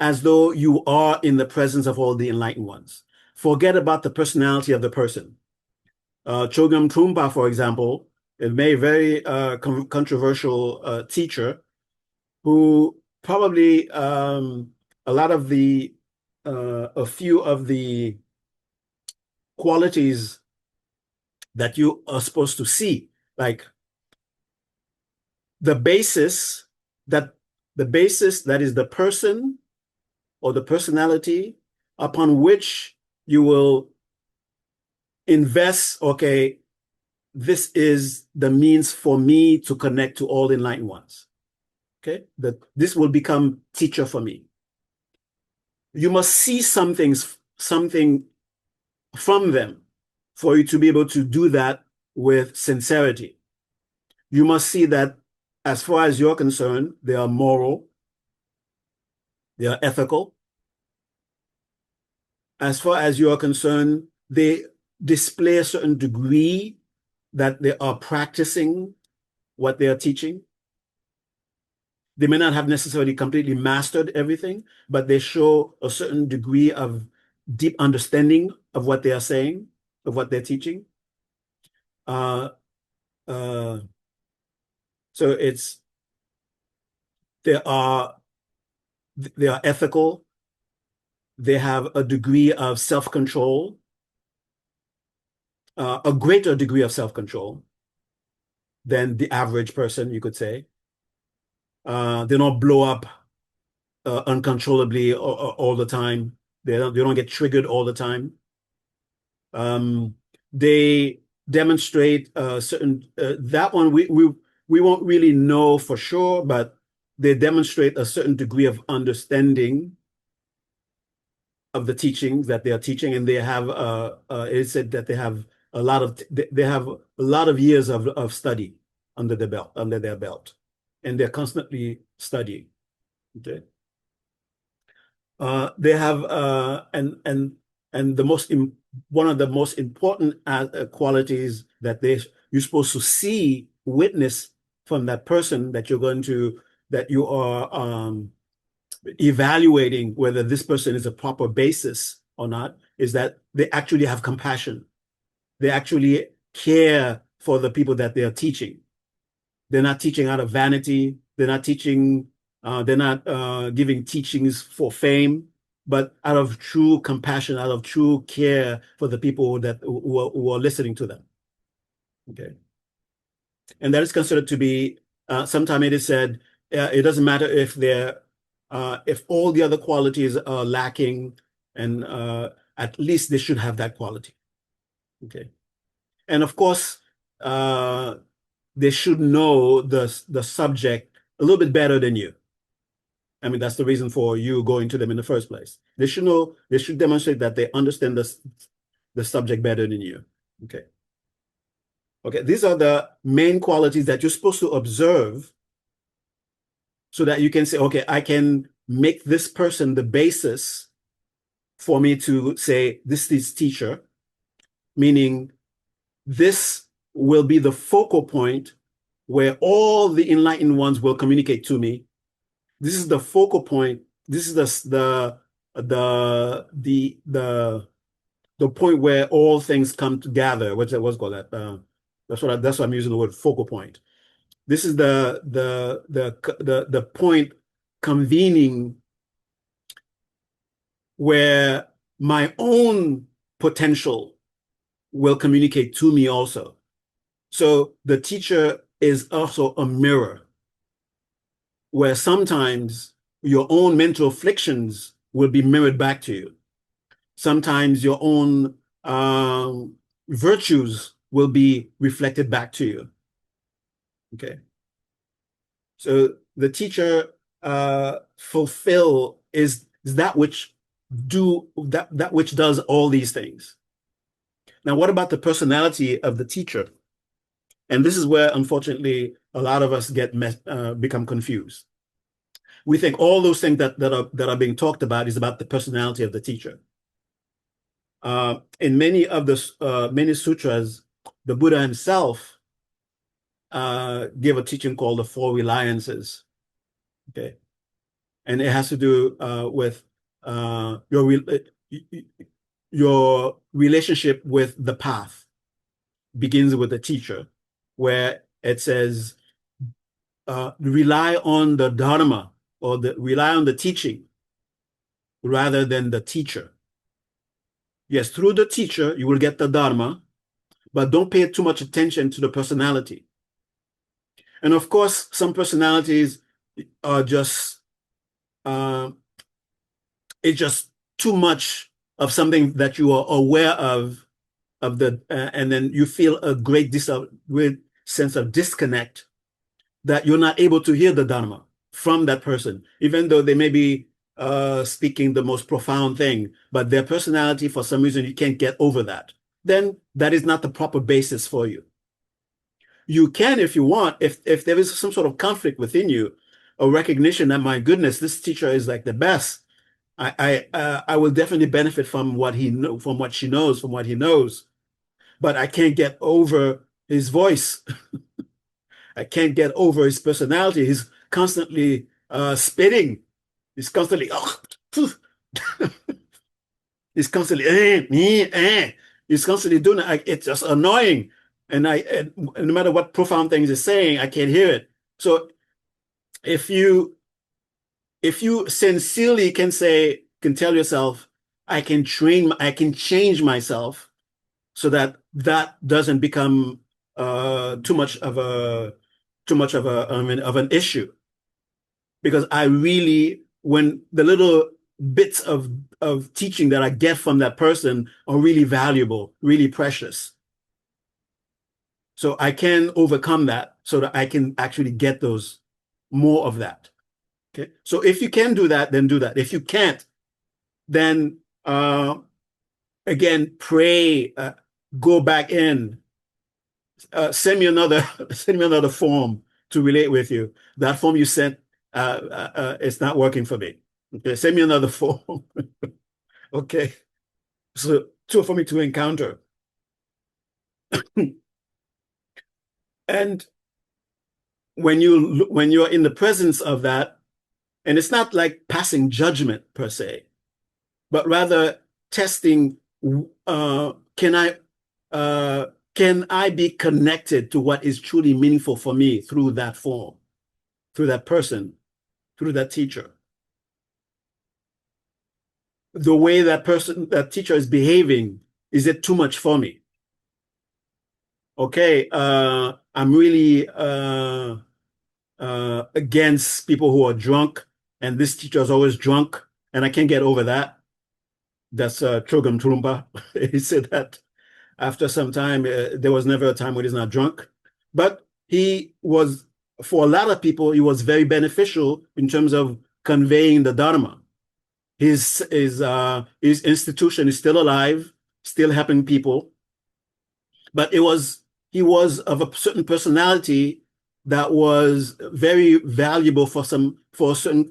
as though you are in the presence of all the enlightened ones. Forget about the personality of the person. Chogyam Trungpa, for example, a very controversial teacher who probably a few of the qualities that you are supposed to see, like the basis that is the person or the personality upon which you will invest, okay, this is the means for me to connect to all enlightened ones. Okay, that this will become teacher for me. You must see something from them for you to be able to do that with sincerity. You must see that as far as you're concerned, they are moral, they are ethical. As far as you are concerned, they display a certain degree that they are practicing what they are teaching. They may not have necessarily completely mastered everything, but they show a certain degree of deep understanding of what they are saying, of what they're teaching. So there are they are ethical, they have a degree of self-control, a greater degree of self-control than the average person, you could say. They don't blow up uncontrollably all the time. They don't get triggered all the time. They demonstrate certain that one we won't really know for sure, but they demonstrate a certain degree of understanding of the teachings that they are teaching, and they have it said that they have a lot of years of study under their belt, and they're constantly studying. Okay. They have and one of the most important qualities that you're supposed to see, witness from that person that you are evaluating whether this person is a proper basis or not, is that they actually have compassion. They actually care for the people that they are teaching. They're not teaching out of vanity. They're not teaching. They're not giving teachings for fame, but out of true compassion, out of true care for the people who are listening to them. Okay, and that is considered to be. Sometimes it is said it doesn't matter if all the other qualities are lacking, and at least they should have that quality. Okay, and of course, they should know the subject a little bit better than you. I mean, that's the reason for you going to them in the first place. They should demonstrate that they understand the subject better than you. Okay. Okay, these are the main qualities that you're supposed to observe so that you can say, okay, I can make this person the basis for me to say, this is teacher, meaning this will be the focal point where all the enlightened ones will communicate to me. This is the focal point. This is the point where all things come together. What's called that? That's what I'm using the word focal point. This is the point convening where my own potential will communicate to me also. So the teacher is also a mirror, where sometimes your own mental afflictions will be mirrored back to you. Sometimes your own virtues will be reflected back to you. Okay. So the teacher is that which does all these things. Now, what about the personality of the teacher? And this is where, unfortunately, a lot of us become confused. We think all those things that are being talked about is about the personality of the teacher. In many of the many sutras, the Buddha himself gave a teaching called the Four Reliances. Okay, and it has to do with your relationship with the path. Begins with the teacher, where it says rely on the dharma, or rely on the teaching rather than the teacher. Yes, through the teacher you will get the dharma, but don't pay too much attention to the personality. And of course, some personalities are just it's just too much of something that you are aware of and then you feel a great sense of disconnect, that you're not able to hear the dharma from that person, even though they may be speaking the most profound thing, but their personality, for some reason, you can't get over that. Then that is not the proper basis for you. You can, if you want, if there is some sort of conflict within you, a recognition that, my goodness, this teacher is like the best. I will definitely benefit from what she knows, from what he knows, but I can't get over his voice. I can't get over his personality. He's constantly spitting. He's constantly he's constantly he's constantly doing it. It's just annoying, and no matter what profound things he's saying, I can't hear it. So if you if you sincerely can tell yourself, I can change myself so that that doesn't become too much of an issue. Because I really, when the little bits of teaching that I get from that person are really valuable, really precious. So I can overcome that so that I can actually get those more of that. Okay. So if you can do that, then do that. If you can't, then again, pray, go back in, send me another form to relate with you. That form you sent, it's not working for me. Okay, send me another form. Okay, so for me to encounter. And when you're in the presence of that, and it's not like passing judgment per se, but rather testing, can I be connected to what is truly meaningful for me through that form, through that person, through that teacher? The way that teacher is behaving, is it too much for me? Okay, I'm really against people who are drunk, and this teacher is always drunk, and I can't get over that. That's Chogyam Trungpa. He said that after some time, there was never a time when he's not drunk. But he was, for a lot of people, he was very beneficial in terms of conveying the Dharma. His institution is still alive, still helping people. But he was of a certain personality that was very valuable for a certain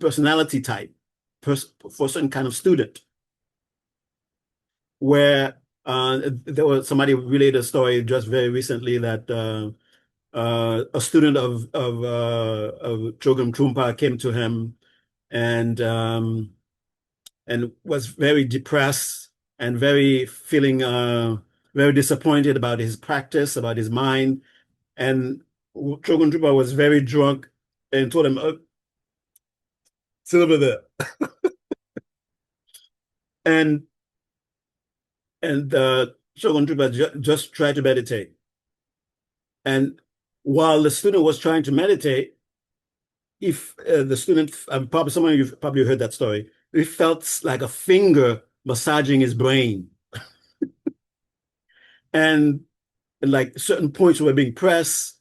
personality type, for a certain kind of student. Where there was somebody related a story just very recently that a student of Chogyam Trungpa came to him and was very depressed and feeling very disappointed about his practice, about his mind. And Chogyam Trungpa was very drunk and told him, sit over there. and Chogyam Trungpa just tried to meditate. And while the student was trying to meditate, if the student, probably some of you probably heard that story, it felt like a finger massaging his brain. and like certain points were being pressed,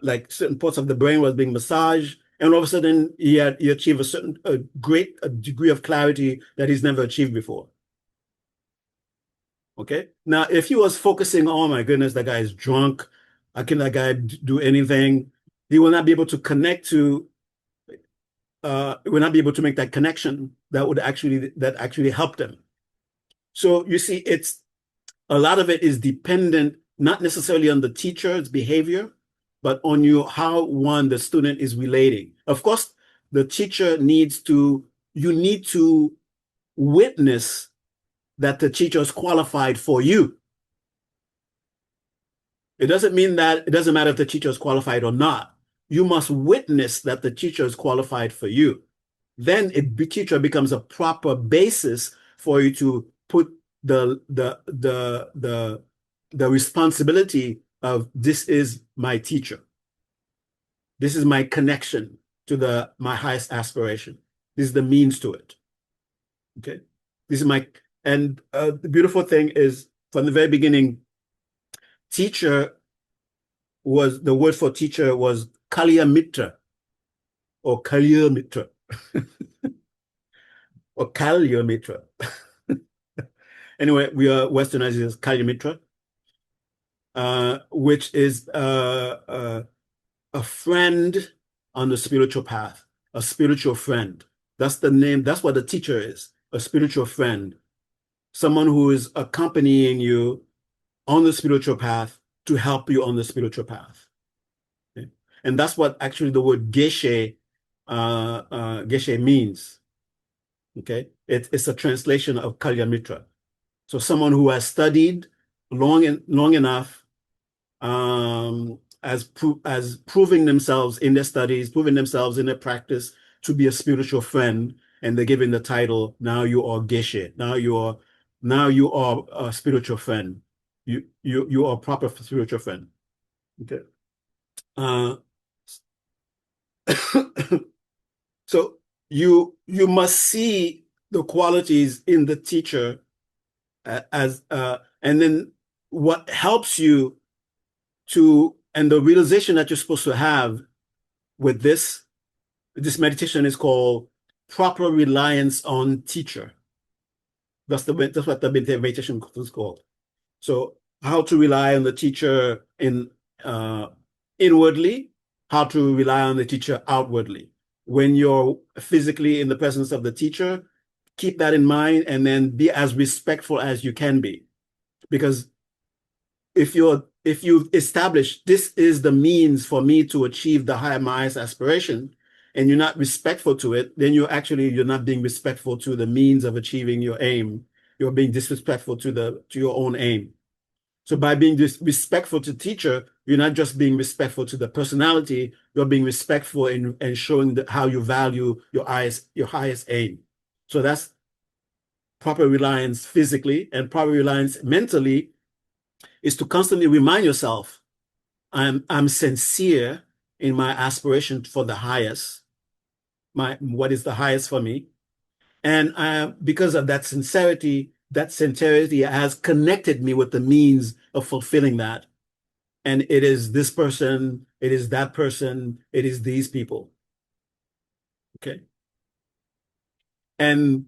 like certain parts of the brain was being massaged, and all of a sudden he achieved a great degree of clarity that he's never achieved before. Okay. Now, if he was focusing, oh my goodness, that guy is drunk, how can that guy do anything? He will not be able to connect to, will not be able to make that connection that actually helped him. So you see, it's a lot of it is dependent, not necessarily on the teacher's behavior, but on how the student is relating. Of course, the teacher you need to witness that the teacher is qualified for you. It doesn't matter if the teacher is qualified or not. You must witness that the teacher is qualified for you. Then the teacher becomes a proper basis for you to put the responsibility of, this is my teacher. This is my connection to my highest aspiration. This is the means to it. Okay. This is and the beautiful thing is, from the very beginning, the word for teacher was Kalya Mitra, or Kalya Mitra, or Kalya Mitra. Anyway, we are westernized as Kalya Mitra, which is a friend on the spiritual path, a spiritual friend. That's the name. That's what the teacher is, a spiritual friend, someone who is accompanying you on the spiritual path to help you on the spiritual path. Okay? And that's what actually the word geshe means. Okay, it's a translation of Kalya Mitra. So someone who has studied long enough, as proving themselves in their studies, proving themselves in their practice to be a spiritual friend, and they're given the title, now you are geshe, now you are a spiritual friend. You are a proper spiritual friend. Okay. So you must see the qualities in the teacher and then what helps you to, and the realization that you're supposed to have with this meditation is called proper reliance on teacher. That's what the meditation is called. So how to rely on the teacher inwardly, how to rely on the teacher outwardly. When you're physically in the presence of the teacher, keep that in mind and then be as respectful as you can be. Because if you've established this is the means for me to achieve the highest aspiration, and you're not respectful to it, then you're not being respectful to the means of achieving your aim. You're being disrespectful to your own aim. So by being respectful to teacher, you're not just being respectful to the personality, you're being respectful and showing how you value your highest aim. So that's proper reliance physically, and proper reliance mentally is to constantly remind yourself, I'm sincere in my aspiration for the highest, what is the highest for me. And because of that sincerity has connected me with the means of fulfilling that. And it is this person, it is that person, it is these people. Okay. And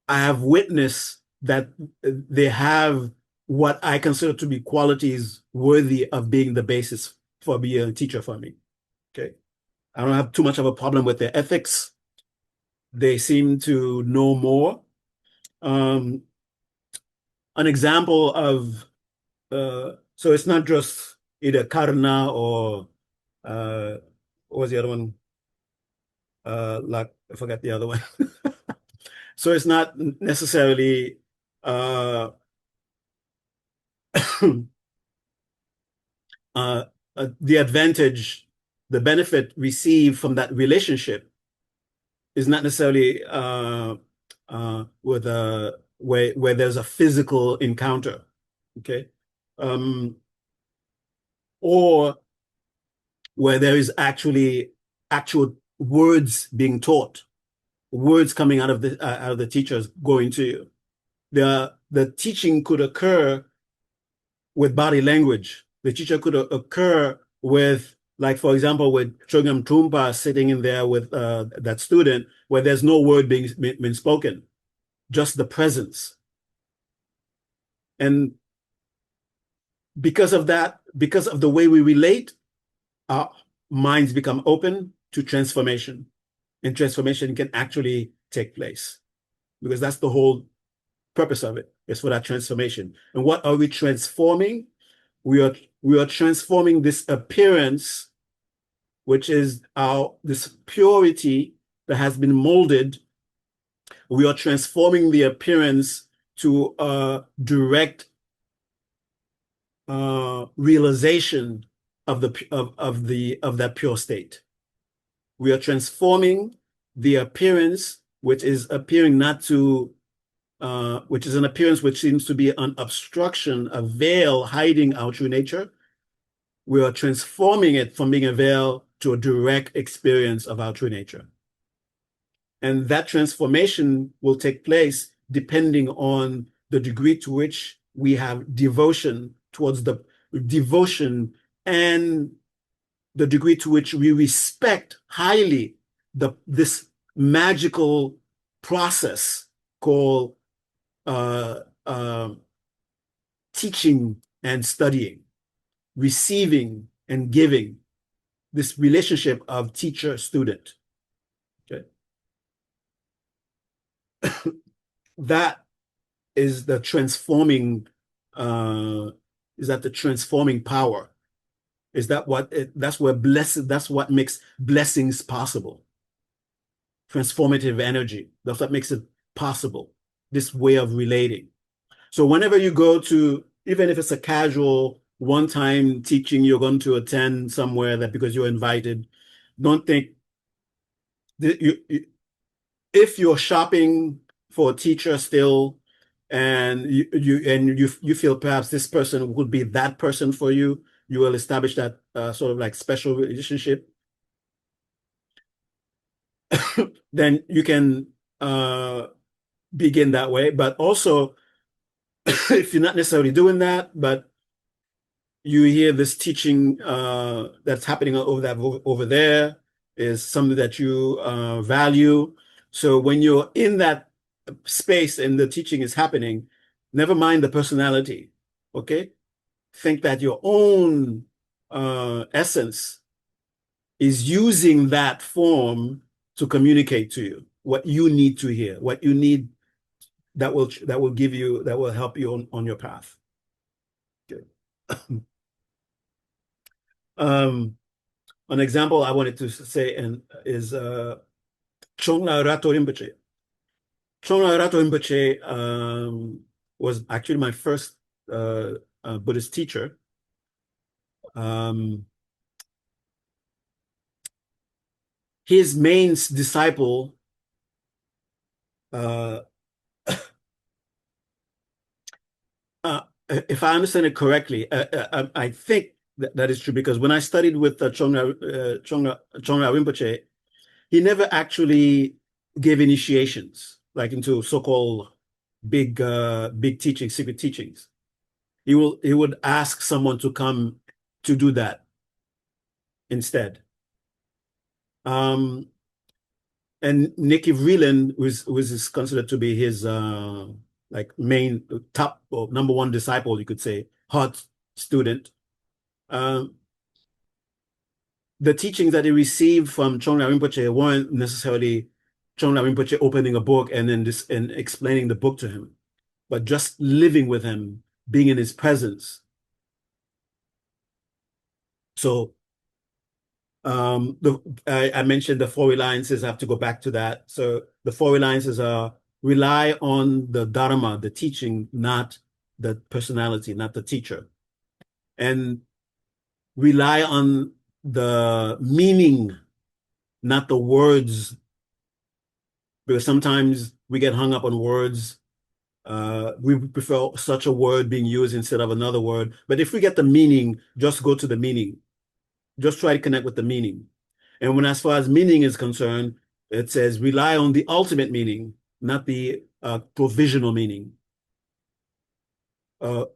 I have witnessed that they have what I consider to be qualities worthy of being the basis for being a teacher for me. Okay. I don't have too much of a problem with their ethics. They seem to know more. An example of, so it's not just either karna or, what was the other one? Like, I forgot the other one. So it's not necessarily the advantage, the benefit received from that relationship is not necessarily with where there's a physical encounter, okay, or where there is actual words being taught, words coming out of the teachers going to you. The teaching could occur with body language. The teacher could occur with, like, for example, with Chogyam Trungpa sitting in there with that student, where there's no word being spoken, just the presence. And because of that, because of the way we relate, our minds become open to transformation. And transformation can actually take place, because that's the whole purpose of it, is for that transformation. And what are we transforming? We are transforming this appearance, which is this purity that has been molded. We are transforming the appearance to a direct realization of that pure state. We are transforming the appearance, which is appearing not to, which is an appearance which seems to be an obstruction, a veil hiding our true nature. We are transforming it from being a veil to a direct experience of our true nature. And that transformation will take place depending on the degree to which we have devotion towards the devotion and the degree to which we respect highly this magical process called teaching and studying, receiving and giving, this relationship of teacher-student. Okay. That is the transforming, the transforming power? Is that that's what makes blessings possible. Transformative energy, that's what makes it possible, this way of relating. So whenever you go to, even if it's a casual one-time teaching you're going to attend somewhere that because you're invited. Don't think that if you're shopping for a teacher still, and you feel perhaps this person would be that person for you, you will establish that sort of like special relationship. Then you can begin that way. But also, if you're not necessarily doing that, but you hear this teaching that's happening over there is something that you value. So when you're in that space and the teaching is happening, never mind the personality, okay? Think that your own essence is using that form to communicate to you what you need to hear, what you need that will give you, that will help you on your path. Okay. An example I wanted to say is Chongla Rato Rinpoche. Chongla Rato Rinpoche was actually my first Buddhist teacher. His main disciple, if I understand it correctly, I think that is true, because when I studied with Chongla Rinpoche, he never actually gave initiations, like into so-called big teachings, secret teachings. He would ask someone to come to do that instead. And Nicky Vreeland was considered to be his like main top or number one disciple, you could say, heart student. The teachings that he received from Chongla Rinpoche weren't necessarily Chongla Rinpoche opening a book and then and explaining the book to him, but just living with him, being in his presence. So I mentioned the 4 reliances. I have to go back to that. So the 4 reliances are: rely on the Dharma, the teaching, not the personality, not the teacher. And rely on the meaning, not the words, because sometimes we get hung up on words. We prefer such a word being used instead of another word. But if we get the meaning, just go to the meaning. Just try to connect with the meaning. And when, as far as meaning is concerned, it says rely on the ultimate meaning, not the provisional meaning. This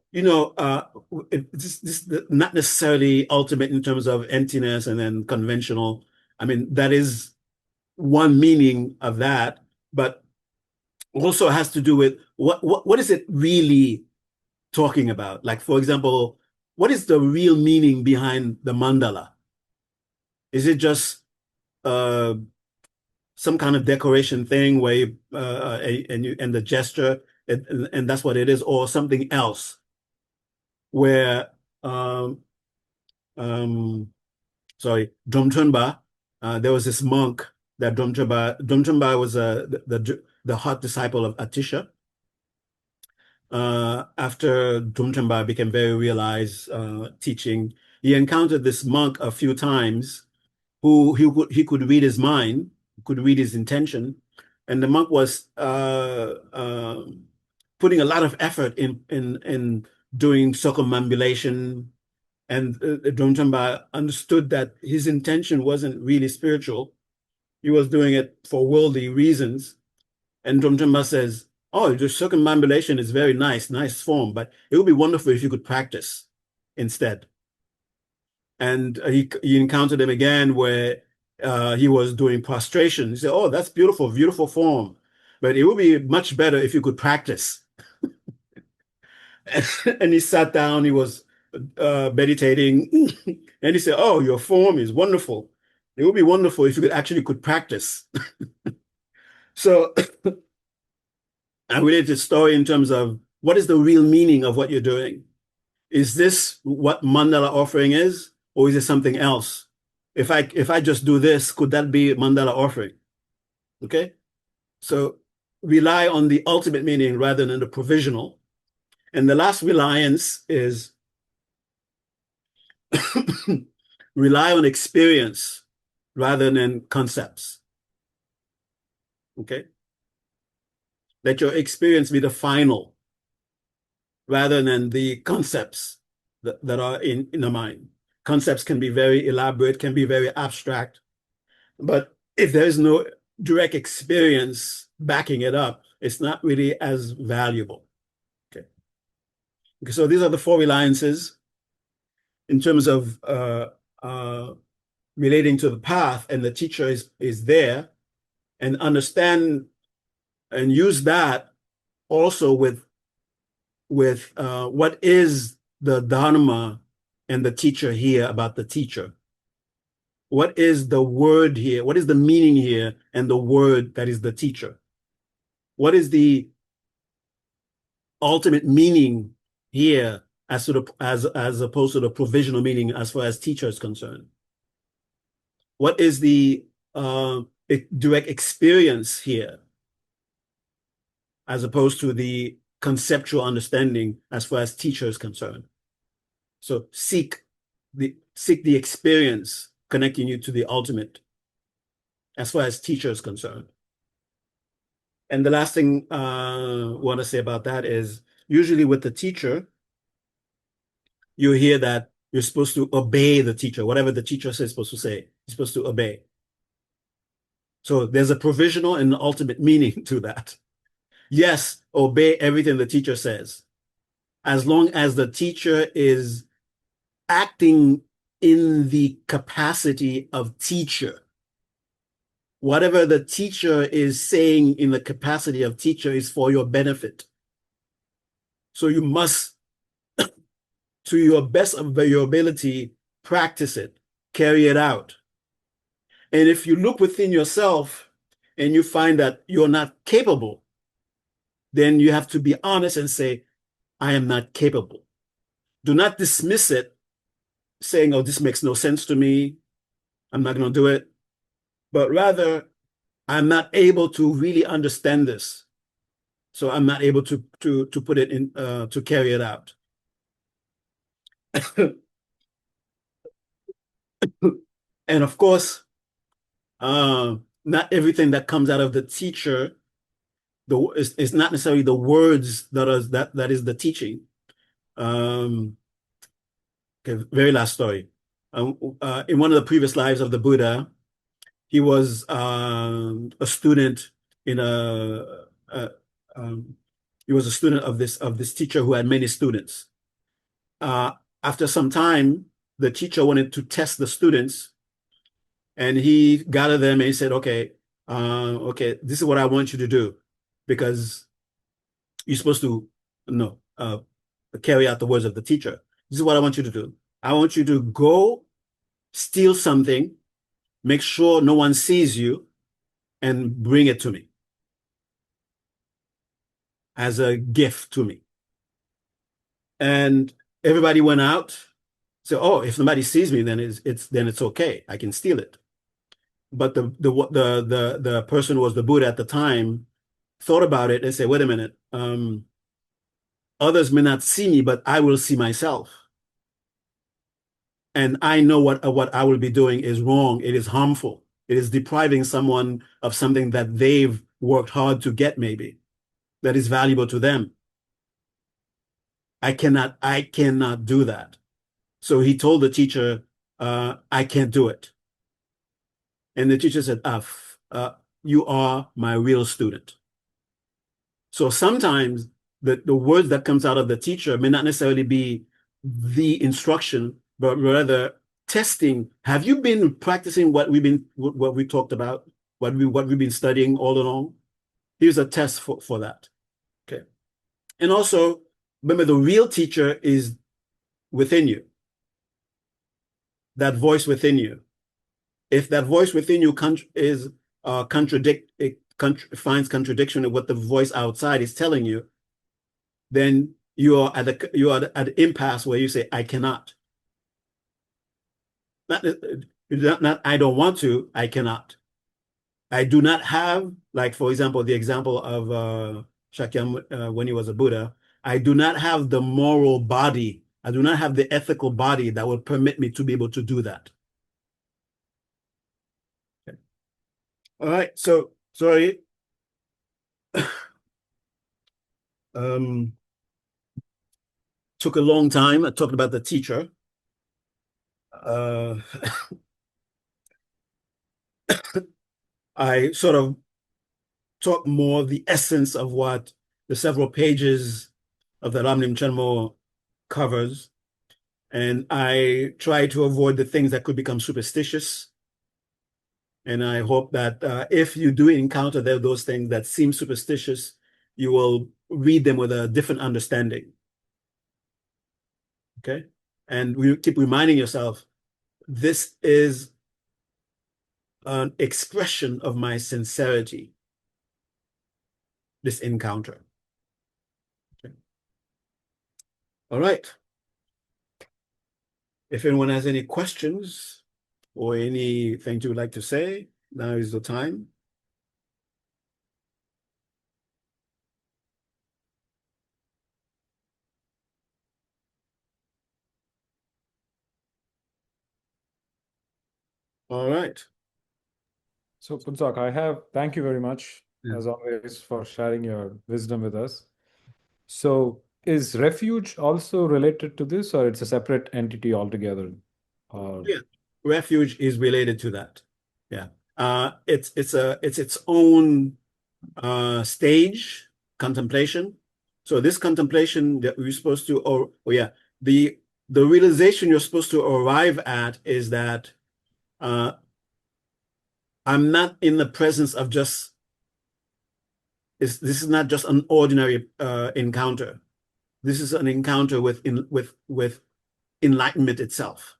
not necessarily ultimate in terms of emptiness and then conventional. I mean, that is one meaning of that, but also has to do with what is it really talking about? Like, for example, what is the real meaning behind the mandala? Is it just some kind of decoration thing where you, and the gesture and that's what it is, or something else where Dromtunba, there was this monk that Dromtunba was the hot disciple of Atisha. After Dromtunba became very realized teaching, he encountered this monk a few times who he could read his mind, could read his intention, and the monk was putting a lot of effort in doing circumambulation, and Dromtonba understood that his intention wasn't really spiritual. He was doing it for worldly reasons. And Dromtonba says, "Oh, the circumambulation is very nice form, but it would be wonderful if you could practice instead." And he encountered him again where he was doing prostration. He said, "Oh, that's beautiful form, but it would be much better if you could practice." And he sat down, he was meditating, and he said, "Oh, your form is wonderful. It would be wonderful if you could practice." So I related the story in terms of what is the real meaning of what you're doing? Is this what mandala offering is, or is it something else? If I just do this, could that be mandala offering? Okay, so rely on the ultimate meaning rather than the provisional. And the last reliance is rely on experience rather than concepts. Okay? Let your experience be the final rather than the concepts that are in the mind. Concepts can be very elaborate, can be very abstract, but if there is no direct experience backing it up, it's not really as valuable. Okay. So these are the 4 reliances in terms of relating to the path, and the teacher is there, and understand and use that also with what is the dharma and the teacher here about the teacher. What is the word here? What is the meaning here and the word that is the teacher? What is the ultimate meaning here as opposed to the provisional meaning as far as teacher is concerned? What is the direct experience here as opposed to the conceptual understanding as far as teacher is concerned? So seek the experience connecting you to the ultimate as far as teacher is concerned. And the last thing I want to say about that is usually with the teacher, you hear that you're supposed to obey the teacher. Whatever the teacher is supposed to say, you're supposed to obey. So there's a provisional and ultimate meaning to that. Yes, obey everything the teacher says, as long as the teacher is acting in the capacity of teacher. Whatever the teacher is saying in the capacity of teacher is for your benefit. So you must, to your best of your ability, practice it, carry it out. And if you look within yourself and you find that you're not capable, then you have to be honest and say, I am not capable. Do not dismiss it, saying, oh, this makes no sense to me, I'm not going to do it. But rather, I'm not able to really understand this. So I'm not able to put it in, to carry it out. And of course, not everything that comes out of the teacher is not necessarily the words that is the teaching. Okay, very last story. In one of the previous lives of the Buddha, he was a student in he was a student of this teacher who had many students. After some time, the teacher wanted to test the students, and he gathered them and he said, okay, this is what I want you to do, because you're supposed to carry out the words of the teacher. This is what I want you to do. I want you to go steal something, make sure no one sees you, and bring it to me as a gift to me. And everybody went out. So, oh, if nobody sees me, then it's okay. I can steal it. But the person who was the Buddha at the time thought about it and said, wait a minute, others may not see me, but I will see myself. And I know what I will be doing is wrong. It is harmful. It is depriving someone of something that they've worked hard to get, maybe, that is valuable to them. I cannot do that. So he told the teacher, I can't do it. And the teacher said, you are my real student. So sometimes the words that comes out of the teacher may not necessarily be the instruction, but rather testing. Have you been practicing what we talked about, what we've been studying all along? Here's a test for that. Okay. And also, remember, the real teacher is within you. That voice within you. If that voice within you finds contradiction in what the voice outside is telling you, then you are at the impasse where you say, I cannot. Not I don't want to, I cannot. I do not have, like, for example, the example of Shakyamuni when he was a Buddha, I do not have the moral body I do not have the ethical body that will permit me to be able to do that. Okay. All right, so sorry. Took a long time. I talked about the teacher. I sort of talk more of the essence of what the several pages of the Lamnim Chenmo covers. And I try to avoid the things that could become superstitious. And I hope that if you do encounter those things that seem superstitious, you will read them with a different understanding. Okay? And we keep reminding yourself, this is an expression of my sincerity, this encounter. Okay. All right. If anyone has any questions or anything you would like to say, now is the time. All right. So, Phuntsok, thank you very much, Yeah. as always, for sharing your wisdom with us. So, is refuge also related to this, or it's a separate entity altogether? Yeah, refuge is related to that. Yeah. It's its own stage, contemplation. So this contemplation that we're supposed to, the realization you're supposed to arrive at is that I'm not in the presence of this is not just an ordinary encounter. This is an encounter with enlightenment itself.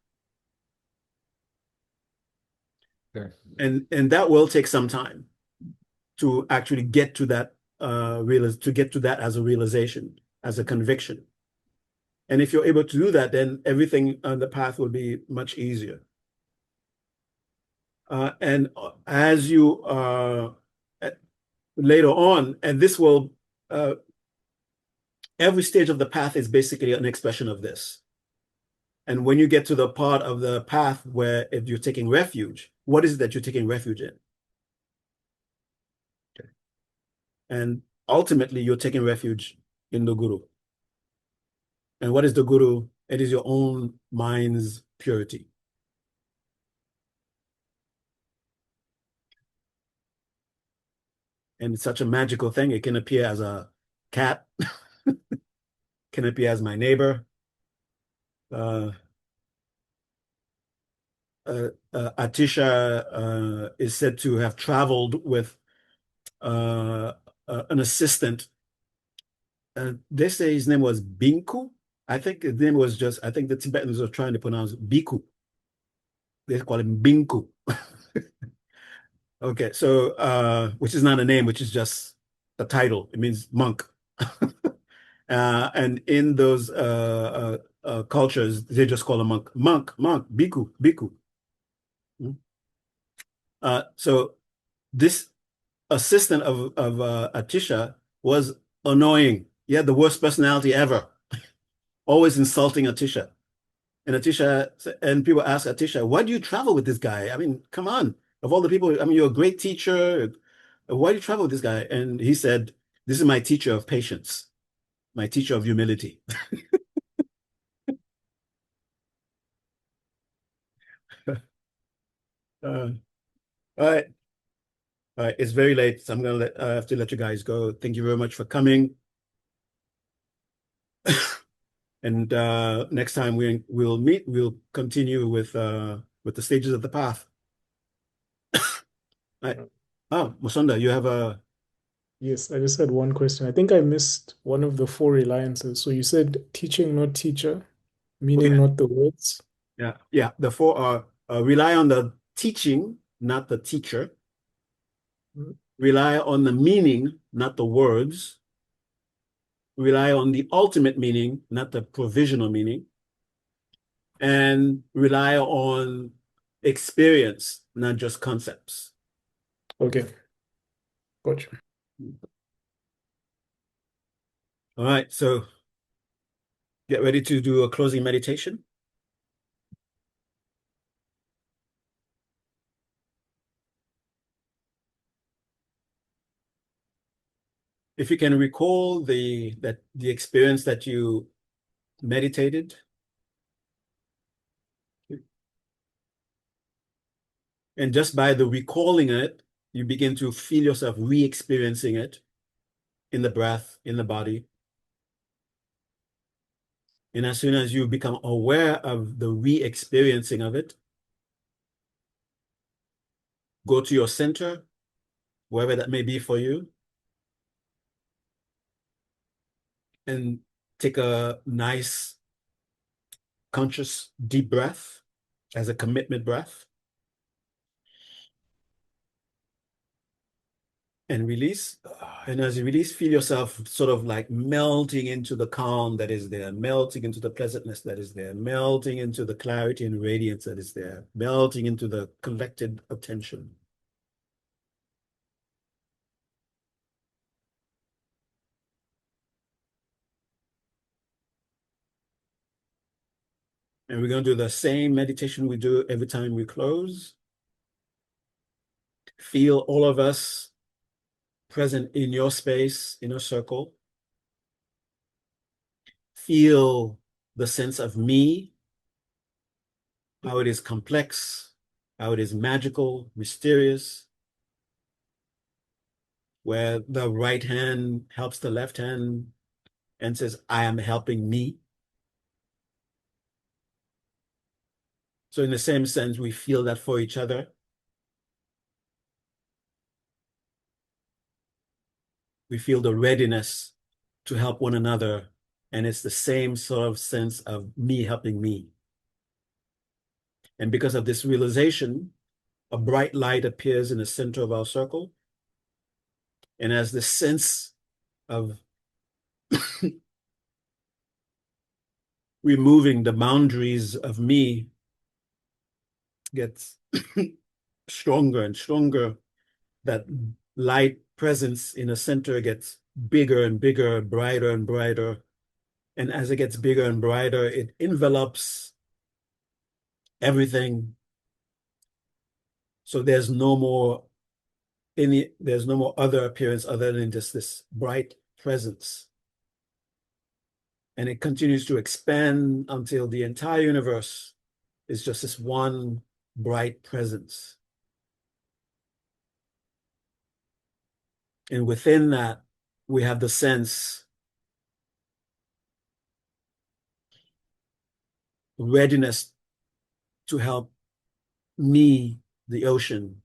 Okay. And that will take some time to actually get to that as a realization, as a conviction. And if you're able to do that, then everything on the path will be much easier. And as you later on, and this will every stage of the path is basically an expression of this. And when you get to the part of the path where if you're taking refuge, what is it that you're taking refuge in? Okay. And ultimately, you're taking refuge in the Guru. And what is the Guru? It is your own mind's purity. And it's such a magical thing. It can appear as a cat, can appear as my neighbor. Atisha is said to have traveled with an assistant. They say his name was Binku. I think his name was I think the Tibetans are trying to pronounce Biku. They call him Binku. Okay, so which is not a name, which is just a title. It means monk. And in those cultures, they just call a monk, Biku, Biku. So this assistant of Atisha was annoying. He had the worst personality ever, always insulting Atisha. And people ask Atisha, why do you travel with this guy? I mean, come on. Of all the people, I mean, you're a great teacher. Why do you travel with this guy? And he said, this is my teacher of patience, my teacher of humility. All right. All right. It's very late, so I have to let you guys go. Thank you very much for coming. And next time we'll meet, we'll continue with the stages of the path. Right. Oh, Musonda, you have a Yes, I just had one question. I think I missed one of the four reliances. So you said teaching, not teacher, meaning not the words. yeah. The four are rely on the teaching, not the teacher. Rely on the meaning, not the words. Rely on the ultimate meaning, not the provisional meaning. And rely on experience, not just concepts. Okay. Gotcha. All right, so Get ready to do a closing meditation. If you can recall the experience that you meditated, and just by the recalling it, you begin to feel yourself re-experiencing it in the breath, in the body. And as soon as you become aware of the re-experiencing of it, go to your center, wherever that may be for you, and take a nice, conscious, deep breath as a commitment breath. And release. And as you release, feel yourself sort of like melting into the calm that is there, melting into the pleasantness that is there, melting into the clarity and radiance that is there, melting into the collected attention. And we're going to do the same meditation we do every time we close. Feel all of us present in your space, in a circle. Feel the sense of me, how it is complex, how it is magical, mysterious, where the right hand helps the left hand and says, I am helping me. So in the same sense, we feel that for each other. We feel the readiness to help one another. And it's the same sort of sense of me helping me. And because of this realization, a bright light appears in the center of our circle. And as the sense of removing the boundaries of me gets stronger and stronger, that light presence in the center gets bigger and bigger, brighter and brighter. And as it gets bigger and brighter, it envelops everything. So there's no more other appearance other than just this bright presence. And it continues to expand until the entire universe is just this one bright presence. And within that, we have the sense, readiness to help me, the ocean,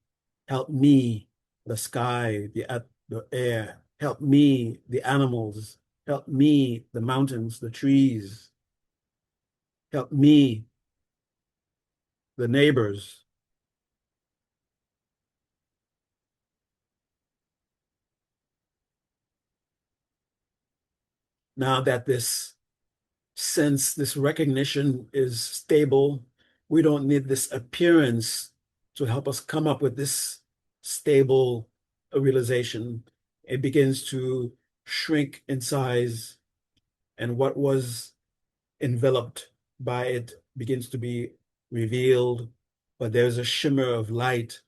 help me, the sky, the air, help me, the animals, help me, the mountains, the trees, help me, the neighbors. Now that this sense, this recognition is stable, we don't need this appearance to help us come up with this stable realization. It begins to shrink in size, and what was enveloped by it begins to be revealed, but there's a shimmer of light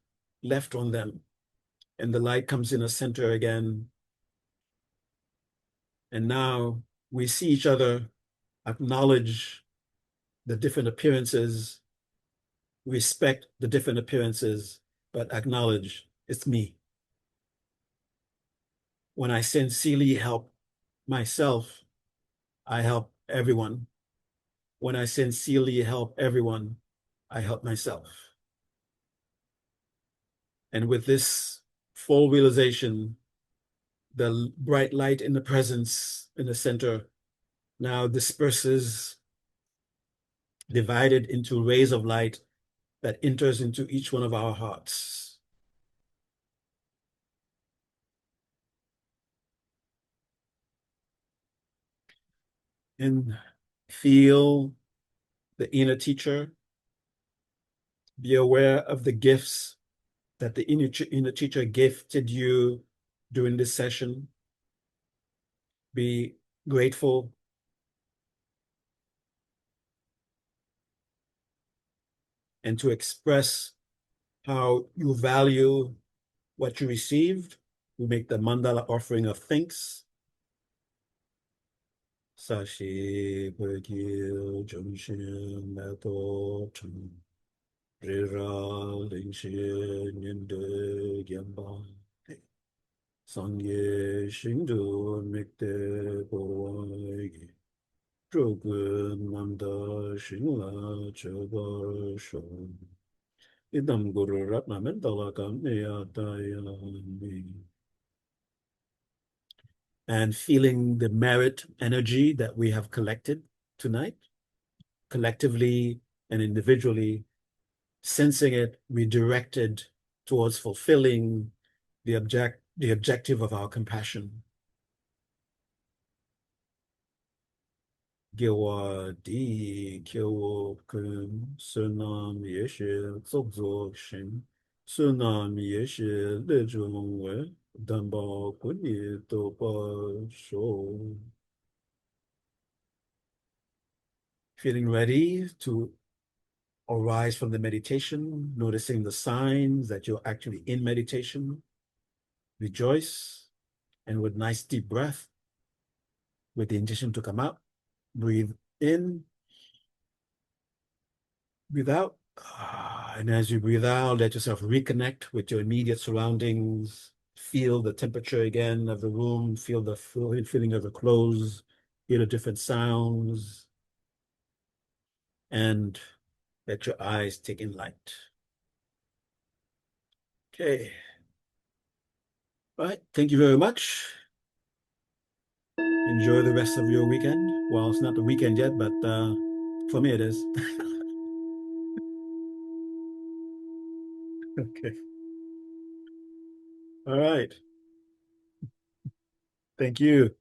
left on them. And the light comes in a center again. And now we see each other, acknowledge the different appearances, respect the different appearances, but acknowledge it's me. When I sincerely help myself, I help everyone. When I sincerely help everyone, I help myself. And with this full realization, the bright light in the presence in the center now disperses, divided into rays of light that enters into each one of our hearts. And feel the inner teacher. Be aware of the gifts that the inner teacher gifted you during this session. Be grateful and to express how you value what you received. We make the mandala offering of thanks. Sashi Pekil Jungshin Nato Chum Rira Lingshin Yende Gyamba Sangye Shindu Mikte Borwagi Drogun Manda Shinla Chobar Shon Idam Guru Ratna Mendala Kamya Dayami. And feeling the merit energy that we have collected tonight, collectively and individually, sensing it redirected towards fulfilling the objective of our compassion. Gewa di kyo kun sunam yeshe zogzog shin sunam yeshe lejung we danba kuni topa sho. Feeling ready to arise from the meditation, noticing the signs that you're actually in meditation. Rejoice, and with nice deep breath, with the intention to come out, breathe in, breathe out. And as you breathe out, let yourself reconnect with your immediate surroundings. Feel the temperature again of the room, feel the feeling of the clothes, hear the different sounds, and let your eyes take in light. Okay. All right. Thank you very much. Enjoy the rest of your weekend. Well, it's not the weekend yet, but for me it is. Okay. All right. Thank you.